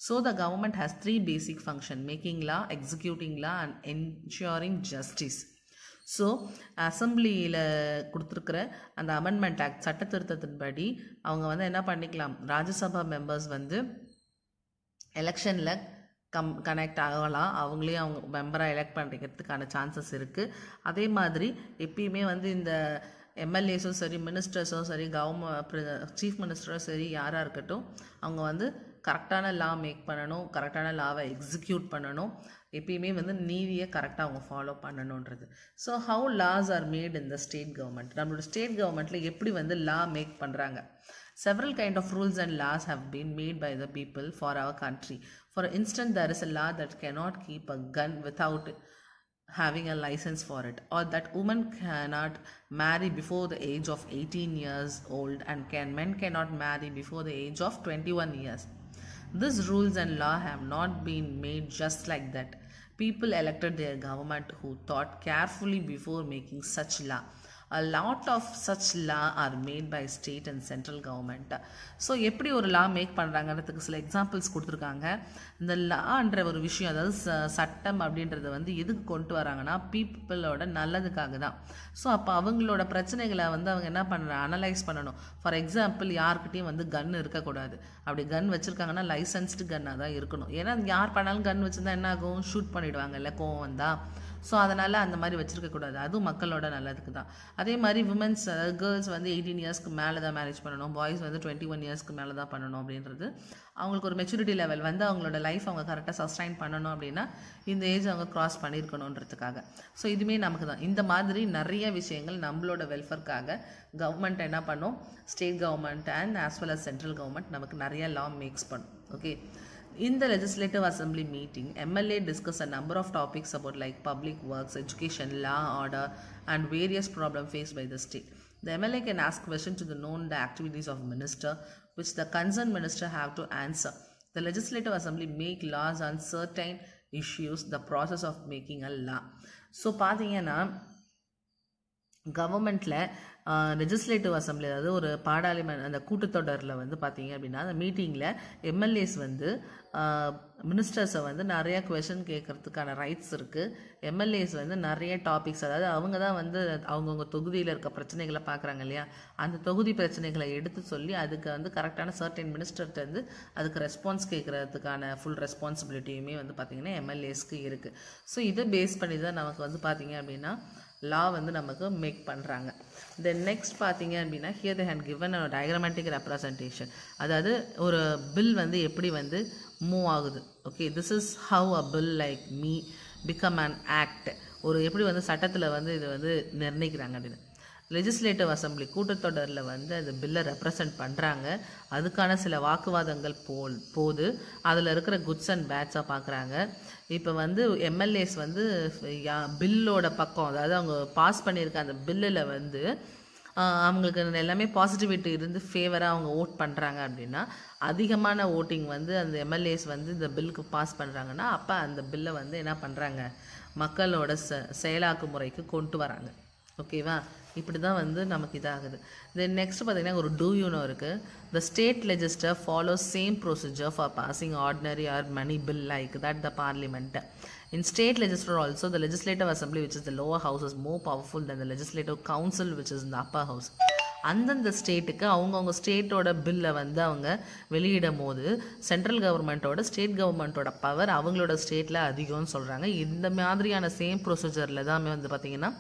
So the government has three basic functions: making law, executing law and ensuring justice. So அசம்பிளியில் கொடுத்துருக்குற அந்த amendment act சட்ட திருத்தத்தின்படி அவங்க வந்து என்ன பண்ணிக்கலாம், Rajya Sabha members வந்து எலெக்ஷனில் கனெக்ட் ஆகலாம், அவங்களே அவங்க மெம்பராக எலெக்ட் பண்ணிக்கிறதுக்கான சான்சஸ் இருக்குது. அதே மாதிரி எப்பயுமே வந்து இந்த எம்எல்ஏஸும் சரி, மினிஸ்டர்ஸும் சரி, சீஃப் மினிஸ்டரும் சரி, யாராக இருக்கட்டும், அவங்க வந்து கரெக்டான லா மேக் பண்ணணும், கரெக்டான லாவை எக்ஸிக்யூட் பண்ணணும், எப்பயுமே வந்து நீதியை கரெக்டாக அவங்க ஃபாலோ பண்ணணுன்றது. So how laws are made in the state government, நம்மளோட ஸ்டேட் கவர்மெண்ட்டில் எப்படி வந்து லா மேக் பண்ணுறாங்க. Several kind of rules and laws have been made by the people for our country. For instance, there is a law that cannot keep a gun without having a license for it, or that women cannot marry before the age of 18 years old and men cannot marry before the age of 21 years. These rules and law have not been made just like that. People elected their government who thought carefully before making such law. A lot of such law are made by state and central government. So எப்படி ஒரு லா make பண்ணுறாங்கிறதுக்கு சில examples கொடுத்துருக்காங்க. இந்த லான்ற ஒரு விஷயம், அதாவது சட்டம் அப்படின்றத வந்து எதுக்கு கொண்டு வராங்கன்னா பீப்புளோட நல்லதுக்காக தான். ஸோ அப்போ அவங்களோட பிரச்சனைகளை வந்து அவங்க என்ன பண்ணுறாங்க, அனலைஸ் பண்ணணும். ஃபார் எக்ஸாம்பிள், யார்கிட்டையும் வந்து கன் இருக்கக்கூடாது. அப்படி கன் வச்சுருக்காங்கன்னா லைசன்ஸ்டு கன்னாக தான் இருக்கணும். ஏன்னா யார் பண்ணாலும் கன் வச்சுருந்தா என்ன ஆகும், ஷூட் பண்ணிவிடுவாங்கல்ல கோவம் வந்தால். ஸோ அதனால் அந்த மாதிரி வச்சுருக்கக்கூடாது, அதுவும் மக்களோட நல்லதுக்கு தான். அதே மாதிரி விமென்ஸ், அதாவது கேர்ள்ஸ் வந்து 18 இயர்ஸ்க்கு மேலே தான் மேரேஜ் பண்ணணும், பாய்ஸ் வந்து 21 இயர்ஸ்க்கு மேலே தான் பண்ணணும் அப்படின்றது. அவங்களுக்கு ஒரு மெச்சூரிட்டி லெவல் வந்து அவங்களோட லைஃப் அவங்க கரெக்டாக சஸ்டைன் பண்ணணும் அப்படின்னா இந்த ஏஜ் அவங்க க்ராஸ் பண்ணியிருக்கணுன்றதுக்காக. ஸோ இதுவுமே நமக்கு தான். இந்த மாதிரி நிறைய விஷயங்கள் நம்மளோட வெல்ஃபேர்க்காக கவர்மெண்ட் என்ன பண்ணும், state government and as well as central government நமக்கு நிறைய லா மேக்ஸ் பண்ணும். Okay, in the legislative assembly meeting, MLA discuss a number of topics about like public works, education, law, order and various problems faced by the state. The MLA can ask questions to know the activities of minister which the concerned minister have to answer. The legislative assembly make laws on certain issues, the process of making a law. So பாத்தீங்கன்னா கவர்மெண்ட்டில் legislative assembly, அதாவது ஒரு பாராளுமன்ற அந்த கூட்டத்தொடரில் வந்து பார்த்தீங்க அப்படின்னா அந்த மீட்டிங்கில் எம்எல்ஏஸ் வந்து மினிஸ்டர்ஸை வந்து நிறையா கொஷின் கேட்குறதுக்கான ரைட்ஸ் இருக்குது. எம்எல்ஏஸ் வந்து நிறைய டாபிக்ஸ், அதாவது அவங்க தான் வந்து அவங்கவுங்க தொகுதியில் இருக்க பிரச்சனைகளை பார்க்குறாங்க இல்லையா, அந்த தொகுதி பிரச்சனைகளை எடுத்து சொல்லி அதுக்கு வந்து கரெக்டான சர்டன் மினிஸ்டர்கிட்ட வந்து அதுக்கு ரெஸ்பான்ஸ் கேட்குறதுக்கான ஃபுல் ரெஸ்பான்சிபிலிட்டியுமே வந்து பார்த்திங்கன்னா எம்எல்ஏஸ்க்கு இருக்குது. ஸோ இதை பேஸ் பண்ணி தான் நமக்கு வந்து பார்த்திங்க அப்படின்னா லா வந்து நமக்கு மேக் பண்ணுறாங்க. தென் நெக்ஸ்ட் பார்த்தீங்க அப்படின்னா here they had given a diagrammatic representation, அதாவது ஒரு பில் வந்து எப்படி வந்து மூவ் ஆகுது. Okay, this is how a bill like me become an act, ஒரு எப்படி வந்து சட்டத்தில் வந்து இது வந்து நிர்ணயிக்கிறாங்க அப்படின்னு. லெஜிஸ்லேட்டிவ் அசம்பிளி கூட்டத்தொடரில் வந்து அந்த பில்லை ரெப்ரசன்ட் பண்ணுறாங்க. அதுக்கான சில வாக்குவாதங்கள் போது அதில் இருக்கிற குட்ஸ் அண்ட் பேட்ஸாக பார்க்குறாங்க. இப்போ வந்து எம்எல்ஏஸ் வந்து பில்லோட பக்கம், அதாவது அவங்க பாஸ் பண்ணியிருக்க அந்த பில்லில் வந்து அவங்களுக்கு எல்லாமே பாசிட்டிவிட்டி இருந்து ஃபேவராக அவங்க ஓட் பண்ணுறாங்க அப்படின்னா, அதிகமான ஓட்டிங் வந்து அந்த எம்எல்ஏஸ் வந்து இந்த பில்லுக்கு பாஸ் பண்ணுறாங்கன்னா அப்போ அந்த பில்லை வந்து என்ன பண்ணுறாங்க, மக்களோட செயலாக்கு முறைக்கு கொண்டு வராங்க. ஓகேவா, இப்படி தான் வந்து நமக்கு இதாகுது. தென் நெக்ஸ்ட் பார்த்திங்கன்னா ஒரு டூ யூனோ இருக்குது. The state legislature follow same procedure for passing ordinary or money bill like that the parliament. In state legislature also, the legislative assembly, which is the lower house, is more powerful than the legislative council, which is in the upper house. அந்தந்த ஸ்டேட்டுக்கு அவங்கவுங்க ஸ்டேட்டோட பில்லை வந்து அவங்க வெளியிடும் போது central கவர்மெண்ட்டோட state கவர்மெண்ட்டோட பவர் அவங்களோட ஸ்டேட்டில் அதிகம்னு சொல்கிறாங்க. இந்த மாதிரியான சேம் ப்ரொசீஜரில் தான் வந்து பார்த்திங்கன்னா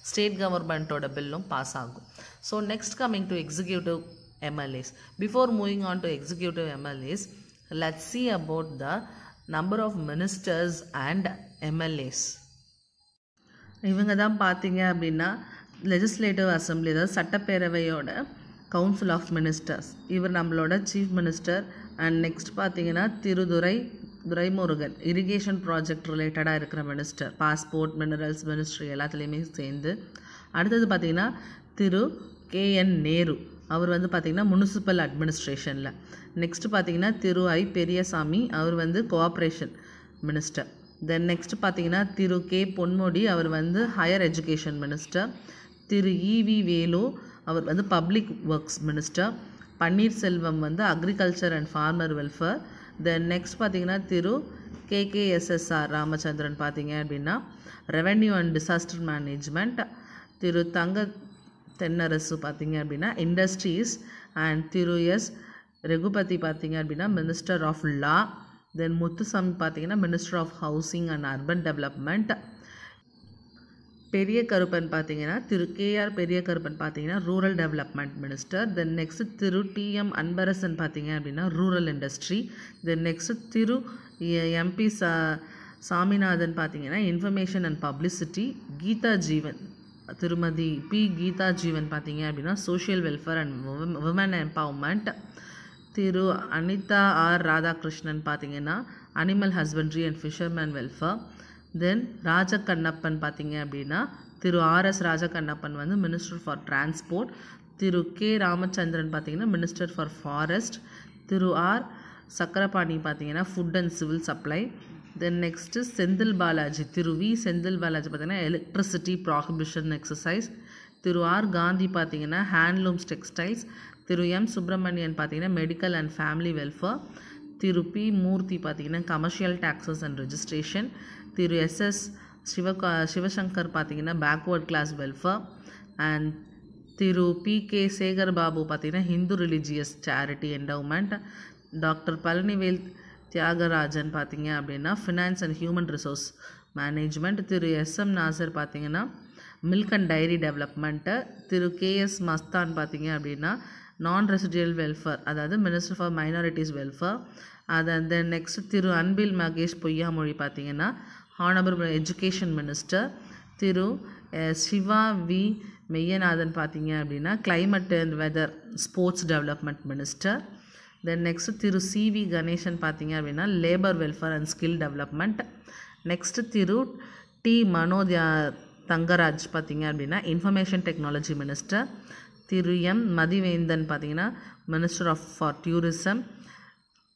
ஸ்டேட் கவர்மெண்ட்டோட பில்லும் பாஸ் ஆகும். So next coming to executive MLAs. Before moving on to executive MLAs, let's see about the number of ministers and MLAs. இவங்க தான் பார்த்தீங்க அப்படின்னா லெஜிஸ்லேட்டிவ் அசம்பிளி, அதாவது சட்டப்பேரவையோட கவுன்சில் ஆஃப் மினிஸ்டர்ஸ். இவர் நம்மளோட சீஃப் மினிஸ்டர். அண்ட் நெக்ஸ்ட் பார்த்தீங்கன்னா திருதுரை துரைமுருகன் இரிகேஷன் ப்ராஜெக்ட் ரிலேட்டடாக இருக்கிற மினிஸ்டர், பாஸ்போர்ட் மினரல்ஸ் மினிஸ்ட்ரி எல்லாத்துலேயுமே சேர்ந்து. அடுத்தது பார்த்திங்கன்னா திரு KN நேரு, அவர் வந்து பார்த்திங்கன்னா முனிசிபல் அட்மினிஸ்ட்ரேஷனில். நெக்ஸ்ட்டு பார்த்திங்கன்னா திரு I பெரியசாமி, அவர் வந்து கோஆப்ரேஷன் மினிஸ்டர். தென் நெக்ஸ்ட் பார்த்திங்கன்னா திரு K பொன்முடி, அவர் வந்து higher education minister. Thiru EV Velu, அவர் வந்து பப்ளிக் ஒர்க்ஸ் மினிஸ்டர். பன்னீர்செல்வம் வந்து agriculture and farmer welfare. Then next பார்த்திங்கன்னா திரு KKSSR ராமச்சந்திரன் பார்த்திங்க அப்படின்னா revenue and disaster management. Thiru Thanga Thennarasu பார்த்திங்க அப்படின்னா industries. And Thiru S Raghupathy பார்த்திங்க அப்படின்னா minister of law. Then Muthusamy பார்த்திங்கன்னா minister of housing and urban development. Periya Karuppan பார்த்திங்கன்னா திரு KR பெரிய கருப்பன் பார்த்திங்கன்னா rural development minister. Then next திரு TM அன்பரசன் பார்த்திங்க அப்படின்னா rural industry. Then next Thiru MP Saminathan பார்த்திங்கன்னா information and publicity. Geetha Jeevan, Thirumathi P Geetha Jeevan பார்த்திங்க அப்படின்னா social welfare and women empowerment. Thiru Anitha R Radhakrishnan பார்த்திங்கன்னா animal husbandry and fishermen welfare. Then Rajakannappan பார்த்திங்க அப்படின்னா திரு RS ராஜகண்ணப்பன் வந்து minister for transport. Thiru K Ramachandran பார்த்திங்கன்னா minister for forest. Thiru R Sakkarapani பார்த்திங்கன்னா food and civil supply. Then next Senthil Balaji, Thiru V Senthil Balaji பார்த்திங்கன்னா electricity prohibition excise. Thiru R Gandhi பார்த்திங்கன்னா handlooms textiles. Thiru M Subramanian பார்த்திங்கன்னா medical and family welfare. Thiru P Moorthy பார்த்திங்கன்னா commercial taxes and registration. Thiru SS Sivasankar பார்த்திங்கன்னா backward class welfare. And Thiru PK Sekar Babu பார்த்திங்கன்னா Hindu religious charity endowment. Doctor Palanivel Thiagarajan பார்த்திங்க அப்படின்னா finance and human resource management. Thiru SM Nasar பார்த்திங்கன்னா milk and dairy development. Thiru KS Masthan பார்த்திங்க அப்படின்னா நான் ரெசிடியல் வெல்ஃபேர், அதாவது minister for minorities welfare. Then next Thiru Anbil Mahesh Poyyamozhi பார்த்திங்கன்னா honourable education minister. Thiru Siva V Meyyanathan பார்த்திங்க அப்படின்னா climate and weather sports development minister. Then next Thiru CV Ganesan பார்த்திங்க அப்படின்னா labour welfare and skill development. Next Thiru T Manoj Thangaraj பார்த்திங்க அப்படின்னா information technology minister. Thiru M Mathivendhan பார்த்திங்கன்னா minister for tourism.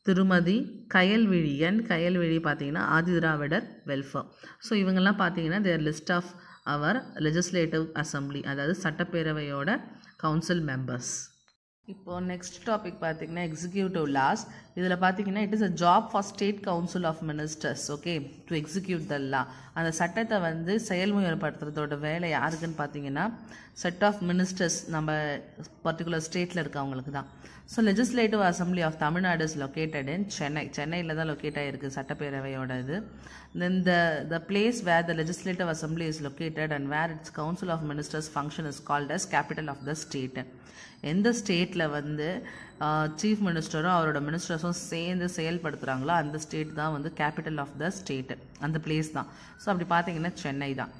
திருமதி கயல்விழி பார்த்திங்கன்னா ஆதிதிராவிடர் வெல்ஃபேர். ஸோ இவங்கெல்லாம் பார்த்திங்கன்னா their list of our legislative assembly, அதாவது சட்டப்பேரவையோட கவுன்சில் மெம்பர்ஸ். இப்போது நெக்ஸ்ட் டாபிக் பார்த்திங்கன்னா எக்ஸிக்யூட்டிவ் லாஸ். இதில் பார்த்திங்கன்னா it is a job for state council of ministers, okay, to execute the law. அந்த சட்டத்தை வந்து செயல்முறைப்படுத்துறதோட வேலை யாருக்குன்னு பார்த்திங்கன்னா செட் ஆஃப் மினிஸ்டர்ஸ் நம்ம பர்டிகுலர் ஸ்டேட்டில் இருக்கவங்களுக்கு தான். So legislative assembly of Tamil Nadu is located in சென்னையில் தான் லொக்கேட் ஆகிருக்கு சட்டப்பேரவையோட இது. தென் the place where the legislative assembly is located and where its council of ministers function is called as capital of the state. எந்த ஸ்டேட்டில் வந்து சீஃப் மினிஸ்டரும் அவரோட மினிஸ்டர்ஸும் சேர்ந்து செயல்படுத்துகிறாங்களோ அந்த ஸ்டேட் தான் வந்து கேபிட்டல் ஆஃப் த ஸ்டேட்டு, அந்த பிளேஸ் தான். ஸோ அப்படி பார்த்தீங்கன்னா சென்னை தான்.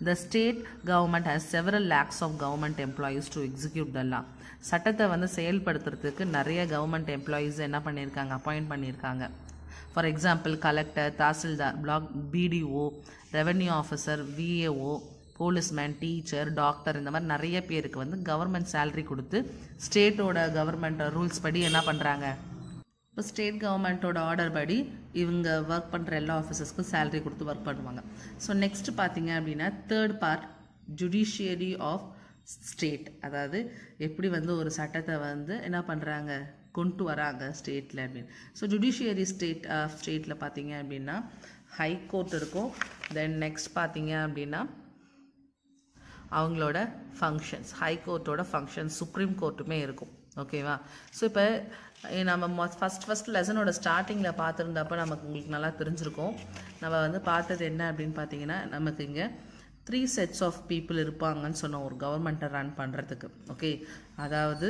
The state government has several lakhs of government employees to execute the law. சட்டத்தை வந்து செயல்படுத்துறதுக்கு நிறைய கவர்மெண்ட் எம்ப்ளாயீஸ் என்ன பண்ணியிருக்காங்க, அப்பாயிண்ட் பண்ணியிருக்காங்க. For example collector, tahsildar, block BDO, revenue officer, VAO, policeman, teacher, doctor, இந்த மாதிரி நிறைய பேருக்கு வந்து கவர்மெண்ட் சேலரி கொடுத்து ஸ்டேட்டோட கவர்மெண்ட் ரூல்ஸ் படி என்ன பண்ணுறாங்க, இப்போ ஸ்டேட் கவர்மெண்ட்டோட ஆர்டர் படி இவங்க ஒர்க் பண்ணுற எல்லா ஆஃபீஸர்ஸ்க்கும் சேலரி கொடுத்து ஒர்க் பண்ணுவாங்க. ஸோ நெக்ஸ்ட் பார்த்தீங்க அப்படின்னா third part judiciary of state, அதாவது எப்படி வந்து ஒரு சட்டத்தை வந்து என்ன பண்ணுறாங்க, கொண்டு வராங்க ஸ்டேட்டில் அப்படின்னு. ஸோ ஜுடிஷியரி ஸ்டேட்டில் பார்த்தீங்க அப்படின்னா ஹை கோர்ட் இருக்கும். தென் நெக்ஸ்ட் பார்த்தீங்க அப்படின்னா அவங்களோட ஃபங்க்ஷன்ஸ், ஹை கோர்ட்டோட ஃபங்க்ஷன்ஸ், சுப்ரீம் கோர்ட்டுமே இருக்கும், ஓகேவா. ஸோ இப்போ நம்ம ஃபஸ்ட் லெசனோட ஸ்டார்டிங்கில் பார்த்துருந்தப்போ நமக்கு உங்களுக்கு நல்லா தெரிஞ்சிருக்கும். நம்ம வந்து பார்த்தது என்ன அப்படின்னு பார்த்தீங்கன்னா நமக்கு இங்கே 3 sets ஆஃப் பீப்புள் இருப்பாங்கன்னு சொன்னோம் ஒரு கவர்மெண்ட்டை ரன் பண்ணுறதுக்கு, ஓகே. அதாவது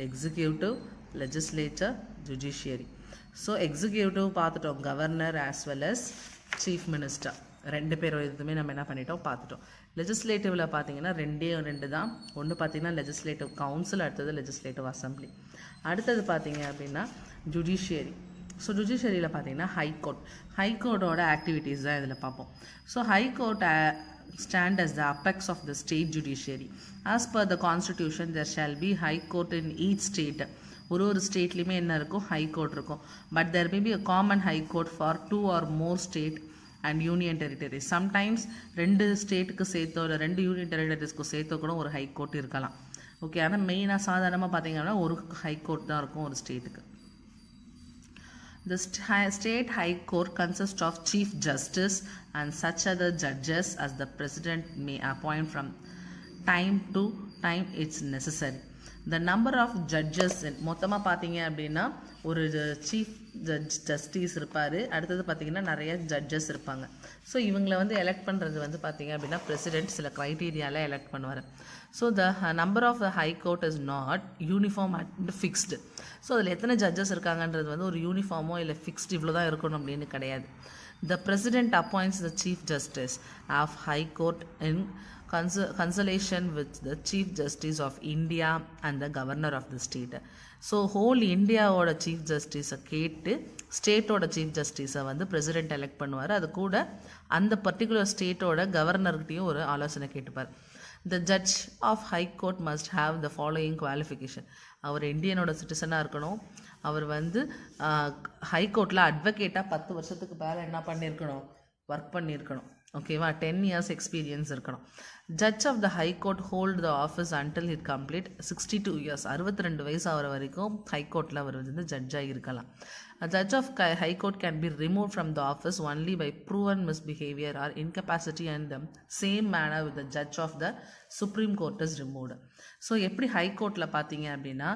executive, legislature, judiciary. So executive பார்த்துட்டோம், governor as well as chief minister, 2 பேரும் இதுவுமே நம்ம என்ன பண்ணிட்டோம் பார்த்துட்டோம். லெஜிஸ்லேட்டிவில் பார்த்தீங்கன்னா 2 தான். ஒன்று பார்த்தீங்கன்னா லெஜிஸ்லேட்டிவ் கவுன்சில், அடுத்தது லெஜிஸ்லேட்டிவ் அசம்பிளி. அடுத்தது பார்த்தீங்க அப்படின்னா ஜுடிஷியரி. ஸோ ஜுடிஷியரியில் பார்த்தீங்கன்னா ஹைகோர்ட்டோட ஆக்டிவிட்டீஸ் தான் இதில் பார்ப்போம். So high court stand as the apex of the state judiciary. As per the constitution, there shall be high court in each state. ஒரு ஸ்டேட்லேயுமே என்ன இருக்கும், ஹை கோர்ட் இருக்கும். But there may be a common high court for 2 or more state and union territories. Sometimes 2 ஸ்டேட்டுக்கு சேர்த்தோ இல்லை 2 union டெரிட்டரிஸ்க்கு சேர்த்தோ கூட ஒரு high court இருக்கலாம். Okay, ஆனால் மெயினாக சாதாரணமாக பார்த்தீங்கன்னா ஒரு ஹை கோர்ட் தான் இருக்கும் ஒரு ஸ்டேட்டுக்கு. The state high court consists of chief justice and such other judges as the president may appoint from time to time it's necessary. The number of judges மொத்தமாக பார்த்தீங்க அப்படின்னா ஒரு சீஃப் ஜஸ்டிஸ் இருப்பார், அடுத்தது பார்த்தீங்கன்னா நிறைய ஜட்ஜஸ் இருப்பாங்க. ஸோ இவங்களை வந்து எலெக்ட் பண்ணுறது வந்து பார்த்தீங்க அப்படின்னா பிரசிடென்ட் சில க்ரைட்டீரியாவில் எலெக்ட் பண்ணுவார். So the number of the high court is not uniform and fixed. So அதில் எத்தனை ஜட்ஜஸ் இருக்காங்கன்றது வந்து ஒரு யூனிஃபார்மோ இல்லை ஃபிக்ஸ்டு இவ்வளோ தான் இருக்கணும் அப்படின்னு கிடையாது. The president appoints the chief justice of high court in consultation with the chief justice of India and the governor of the state. So whole இந்தியாவோட சீஃப் ஜஸ்டிஸை கேட்டு ஸ்டேட்டோட சீஃப் ஜஸ்டிஸை வந்து பிரசிடென்ட் எலெக்ட் பண்ணுவார். அது கூட அந்த பர்டிகுலர் ஸ்டேட்டோட கவர்னர்கிட்டையும் ஒரு ஆலோசனை கேட்டுப்பார். The judge of high court must have the following qualification. அவர் இந்தியனோட சிட்டிசனாக இருக்கணும். அவர் வந்து ஹை கோர்ட்டில் அட்வொகேட்டாக 10 வருஷத்துக்கு மேலே என்ன பண்ணியிருக்கணும், ஒர்க் பண்ணியிருக்கணும். ஓகேவா, 10 years எக்ஸ்பீரியன்ஸ் இருக்கணும். Judge of the high court hold the office until it complete 62 years. 62 வயசு ஆகிற வரைக்கும் ஹை கோர்ட்டில் அவர் வந்து ஜட்ஜாக இருக்கலாம். A judge of high court can be removed from the office only by proven misbehavior or incapacity, and the same manner with the judge of the Supreme Court is removed. So எப்படி high கோர்ட்டில் பார்த்தீங்க அப்படின்னா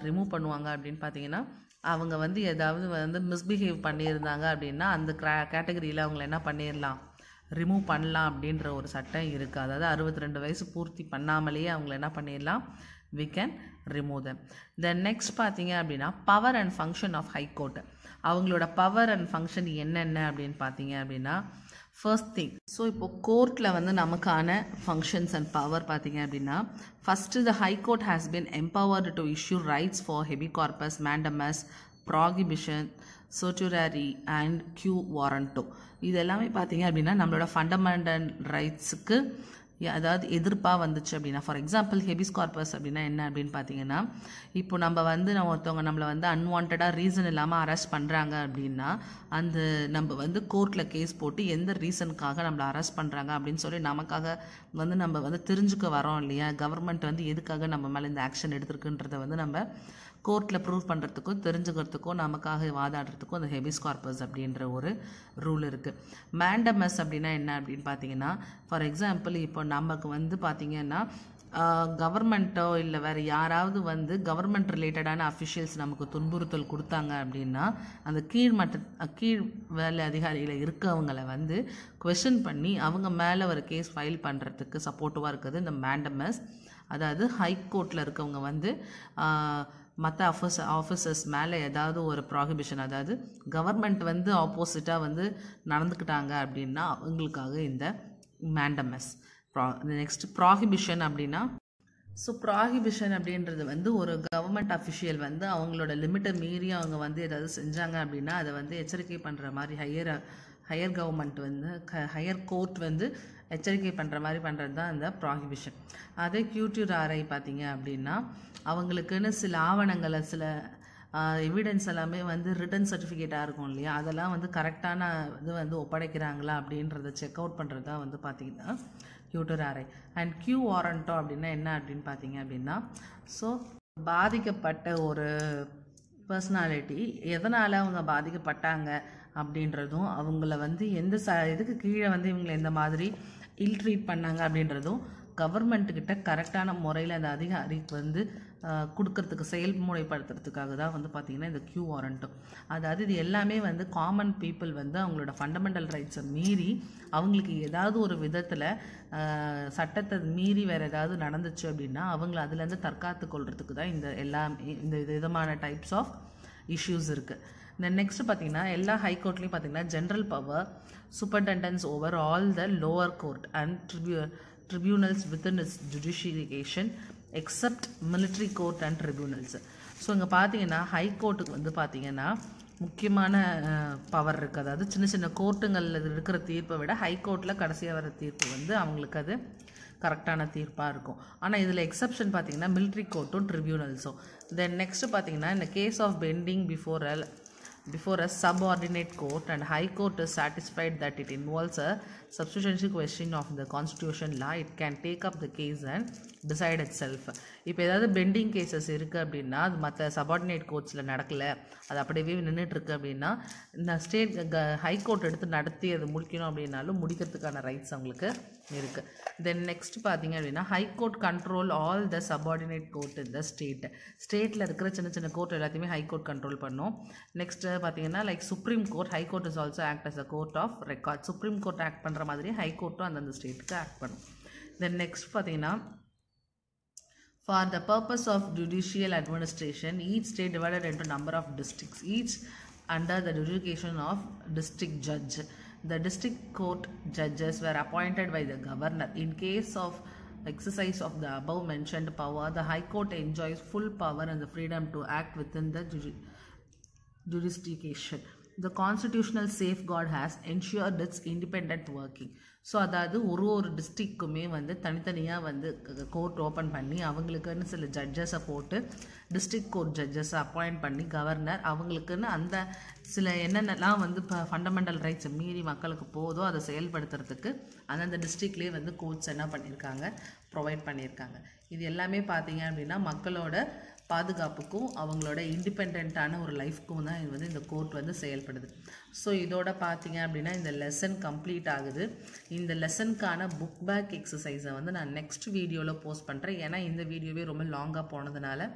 remove பண்ணுவாங்க அப்படின்னு பார்த்தீங்கன்னா, அவங்க வந்து ஏதாவது வந்து மிஸ்பிஹேவ் பண்ணியிருந்தாங்க அப்படின்னா அந்த கேட்டகரியில் அவங்கள என்ன பண்ணிடலாம், ரிமூவ் பண்ணலாம் அப்படின்ற ஒரு சட்டம் இருக்குது. அதாவது 62 வயசு பூர்த்தி பண்ணாமலேயே அவங்கள என்ன பண்ணிடலாம், we can remove them. Then next பார்த்தீங்க அப்படின்னா power and function of high court. அவங்களோட பவர் அண்ட் ஃபங்க்ஷன் என்னென்ன அப்படின்னு பார்த்தீங்க அப்படின்னா, ஃபர்ஸ்ட் திங், ஸோ இப்போது கோர்ட்டில் வந்து நமக்கான ஃபங்க்ஷன்ஸ் அண்ட் பவர் பார்த்தீங்க அப்படின்னா, first the high court has been empowered to issue writs for ஹெவி corpus, mandamus, prohibition, certiorari and quo warranto. இது எல்லாமே பார்த்தீங்க அப்படின்னா நம்மளோட ஃபண்டமெண்டல் ரைட்ஸுக்கு அதாவது எதிர்ப்பாக வந்துச்சு அப்படின்னா, ஃபார் எக்ஸாம்பிள் ஹெபிஸ் கார்பஸ் அப்படின்னா என்ன அப்படின்னு பார்த்தீங்கன்னா, இப்போ நம்ம வந்து ஒருத்தவங்க நம்மளை வந்து அன்வான்டாக ரீசன் இல்லாமல் அரெஸ்ட் பண்ணுறாங்க அப்படின்னா, அந்த நம்ம வந்து கோர்ட்டில் கேஸ் போட்டு எந்த ரீசனுக்காக நம்மளை அரெஸ்ட் பண்ணுறாங்க அப்படின்னு சொல்லி நமக்காக வந்து நம்ம வந்து தெரிஞ்சுக்க வரோம் இல்லையா, கவர்மெண்ட் வந்து எதுக்காக நம்ம மேலே இந்த ஆக்ஷன் எடுத்திருக்குன்றதை வந்து நம்ம கோர்ட்டில் ப்ரூவ் பண்ணுறதுக்கும் தெரிஞ்சுக்கிறதுக்கும் நமக்காக வாதாடுறதுக்கும் அந்த ஹெபிஸ் கார்பஸ் அப்படின்ற ஒரு ரூல் இருக்குது. மேண்டமஸ் அப்படின்னா என்ன அப்படின்னு பார்த்தீங்கன்னா, ஃபார் எக்ஸாம்பிள் இப்போ நமக்கு வந்து பார்த்திங்கன்னா கவர்மெண்ட்டோ இல்லை வேறு யாராவது வந்து கவர்மெண்ட் ரிலேட்டடான அஃபிஷியல்ஸ் நமக்கு துன்புறுத்தல் கொடுத்தாங்க அப்படின்னா, அந்த கீழ் வேலை அதிகாரியில் இருக்கவங்களை வந்து குவெஷன் பண்ணி அவங்க மேலே ஒரு கேஸ் ஃபைல் பண்ணுறதுக்கு சப்போர்ட்டிவாக இருக்குது இந்த மேண்டமஸ். அதாவது ஹை கோர்ட்டில் இருக்கவங்க வந்து மற்ற ஆஃபீஸர்ஸ் மேலே ஏதாவது ஒரு ப்ராகிபிஷன், அதாவது கவர்மெண்ட் வந்து ஆப்போசிட்டாக வந்து நடந்துக்கிட்டாங்க அப்படின்னா அவங்களுக்காக இந்த மேண்டமஸ். நெக்ஸ்ட் ப்ராகிபிஷன் அப்படின்னா, ஸோ ப்ராகிபிஷன் அப்படின்றது வந்து ஒரு கவர்மெண்ட் அஃபிஷியல் வந்து அவங்களோட லிமிட்டை மீறி அவங்க வந்து ஏதாவது செஞ்சாங்க அப்படின்னா அதை வந்து எச்சரிக்கை பண்ணுற மாதிரி ஹையர் கவர்மெண்ட் வந்து ஹையர் கோர்ட் வந்து எச்சரிக்கை பண்ணுற மாதிரி பண்ணுறது தான் இந்த ப்ராகிபிஷன். அதே QTRI பார்த்தீங்க அப்படின்னா அவங்களுக்குன்னு சில ஆவணங்களை சில எவிடன்ஸ் எல்லாமே வந்து ரிட்டன் சர்டிஃபிகேட்டாக இருக்கும் இல்லையா, அதெல்லாம் வந்து கரெக்டான இது வந்து ஒப்படைக்கிறாங்களா அப்படின்றத செக் அவுட் பண்ணுறது தான் வந்து பார்த்திங்கன்னா QTRI. அண்ட் கியூ வாரண்டோ அப்படின்னா என்ன அப்படின்னு பார்த்தீங்க அப்படின்னா, ஸோ பாதிக்கப்பட்ட ஒரு பர்சனாலிட்டி எதனால் அவங்க பாதிக்கப்பட்டாங்க அப்படின்றதும், அவங்கள வந்து எந்த இதுக்கு கீழே வந்து இவங்களை எந்த மாதிரி இல்ட்ரீட் பண்ணாங்க அப்படின்றதும் கவர்மெண்ட்டுக்கிட்ட கரெக்டான முறையில் அந்த அதிகாரிக்கு வந்து கொடுக்கறதுக்கு செயல்முறைப்படுத்துறதுக்காக தான் வந்து பார்த்திங்கன்னா இந்த கியூ வாரண்ட்டும். அதாவது இது எல்லாமே வந்து காமன் பீப்புள் வந்து அவங்களோட ஃபண்டமெண்டல் ரைட்ஸை மீறி அவங்களுக்கு ஏதாவது ஒரு விதத்தில் சட்டத்தை மீறி வேறு ஏதாவது நடந்துச்சு அப்படின்னா அவங்கள அதுலேருந்து தற்காத்து கொள்றதுக்கு தான் இந்த விதமான டைப்ஸ் ஆஃப் இஷ்யூஸ் இருக்குது. இந்த நெக்ஸ்ட் பார்த்தீங்கன்னா எல்லா ஹை கோர்ட்லேயும் பார்த்தீங்கன்னா general power superintendence over all the lower court and tribunals within its judiciation except military court and tribunals. So இங்கே பார்த்தீங்கன்னா ஹை கோர்ட்டுக்கு வந்து பார்த்தீங்கன்னா முக்கியமான பவர் இருக்குது. அதாவது சின்ன சின்ன கோர்ட்டுங்களில் இருக்கிற தீர்ப்பை விட ஹை கோர்ட்டில் கடைசியாக வர தீர்ப்பு வந்து அவங்களுக்கு அது கரெக்டான தீர்ப்பாக இருக்கும். ஆனால் இதில் எக்ஸப்ஷன் பார்த்தீங்கன்னா மிலிட்ரி கோர்ட்டும் ட்ரிபியூனல்ஸும். தென் நெக்ஸ்ட்டு பார்த்தீங்கன்னா இந்த case of pending before a subordinate court and high court is satisfied that it involves a substantial question of the constitution law, it can take up the case and decide itself. இப்போ ஏதாவது bending cases இருக்குது அப்படின்னா அது மற்ற subordinate கோர்ட்ஸில் நடக்கலை, அது அப்படியே நின்றுட்டுருக்கு அப்படின்னா இந்த ஸ்டேட் ஹை கோர்ட் எடுத்து நடத்தி அது முடிக்கணும் அப்படின்னாலும் முடிக்கிறதுக்கான ரைட்ஸ் அவங்களுக்கு இருக்குது. தென் நெக்ஸ்ட் பார்த்தீங்க அப்படின்னா high court control all the subordinate court இந்த ஸ்டேட்டில் இருக்கிற சின்ன சின்ன கோர்ட் எல்லாத்தையுமே ஹை கோர்ட் கண்ட்ரோல் பண்ணும். நெக்ஸ்ட் பார்த்தீங்கன்னா like supreme court, high court is also act as a court of record. Supreme court act பண்ணுற மாதிரி ஹை கோர்ட்டும் அந்தந்த ஸ்டேட்டுக்கு ஆக்ட் பண்ணும். தென் நெக்ஸ்ட் பார்த்தீங்கன்னா for the purpose of judicial administration, each state divided into number of districts, each under the jurisdiction of district judge. The district court judges were appointed by the governor. In case of exercise of the above mentioned power, the High Court enjoys full power and the freedom to act within the jurisdiction. The constitutional safeguard has ensured its independent working. So அதாவது ஒரு டிஸ்ட்ரிக்ட்டுமே வந்து தனித்தனியாக வந்து court open பண்ணி அவங்களுக்குன்னு சில ஜட்ஜஸை போட்டு district court ஜட்ஜஸை appoint பண்ணி கவர்னர் அவங்களுக்குன்னு அந்த சில என்னென்னலாம் வந்து இப்போ ஃபண்டமெண்டல் ரைட்ஸை மீறி மக்களுக்கு போதோ அதை செயல்படுத்துறதுக்கு அந்தந்த டிஸ்ட்ரிக்ட்லேயே வந்து கோர்ட்ஸ் என்ன பண்ணியிருக்காங்க, ப்ரொவைட் பண்ணியிருக்காங்க. இது எல்லாமே பார்த்தீங்க அப்படின்னா மக்களோட பாதுகாப்புக்கும் அவங்களோட இண்டிபெண்ட்டான ஒரு லைஃப்க்கும் தான் இது வந்து இந்த கோர்ட் வந்து செயல்படுது. ஸோ இதோட பார்த்தீங்க அப்படின்னா இந்த லெசன் கம்ப்ளீட் ஆகுது. இந்த லெசனுக்கான புக் பேக் எக்ஸசைஸை வந்து நான் நெக்ஸ்ட் வீடியோவில் போஸ்ட் பண்ணுறேன். ஏன்னா இந்த வீடியோவே ரொம்ப லாங்காக போனதுனால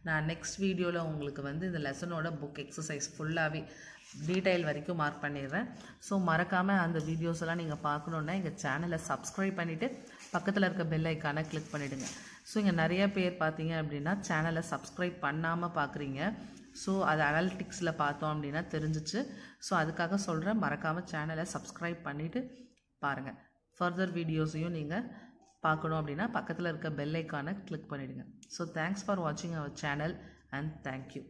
நான் நெக்ஸ்ட் வீடியோவில் உங்களுக்கு வந்து இந்த லெசனோட புக் எக்ஸசைஸ் ஃபுல்லாகவே டீட்டெயில் வரைக்கும் மார்க் பண்ணிடுறேன். ஸோ மறக்காமல் அந்த வீடியோஸ் எல்லாம் நீங்கள் பார்க்கணுன்னா எங்கள் சேனலை சப்ஸ்கிரைப் பண்ணிவிட்டு பக்கத்தில் இருக்க பெல் ஐக்கானை கிளிக் பண்ணிவிடுங்க. ஸோ இங்கே நிறைய பேர் பார்த்தீங்க அப்படின்னா சேனலை சப்ஸ்கிரைப் பண்ணாமல் பார்க்குறீங்க. ஸோ அது அனாலிட்டிக்ஸில் பார்த்தோம் அப்படின்னா தெரிஞ்சிச்சு. ஸோ அதுக்காக சொல்கிறேன், மறக்காமல் சேனலை சப்ஸ்கிரைப் பண்ணிவிட்டு பாருங்கள். ஃபர்தர் வீடியோஸையும் நீங்கள் பார்க்கணும் அப்படின்னா பக்கத்தில் இருக்க பெல் ஐக்கானை கிளிக் பண்ணிவிடுங்க. ஸோ தேங்க்ஸ் ஃபார் வாட்சிங் அவர் சேனல் அண்ட் தேங்க்யூ.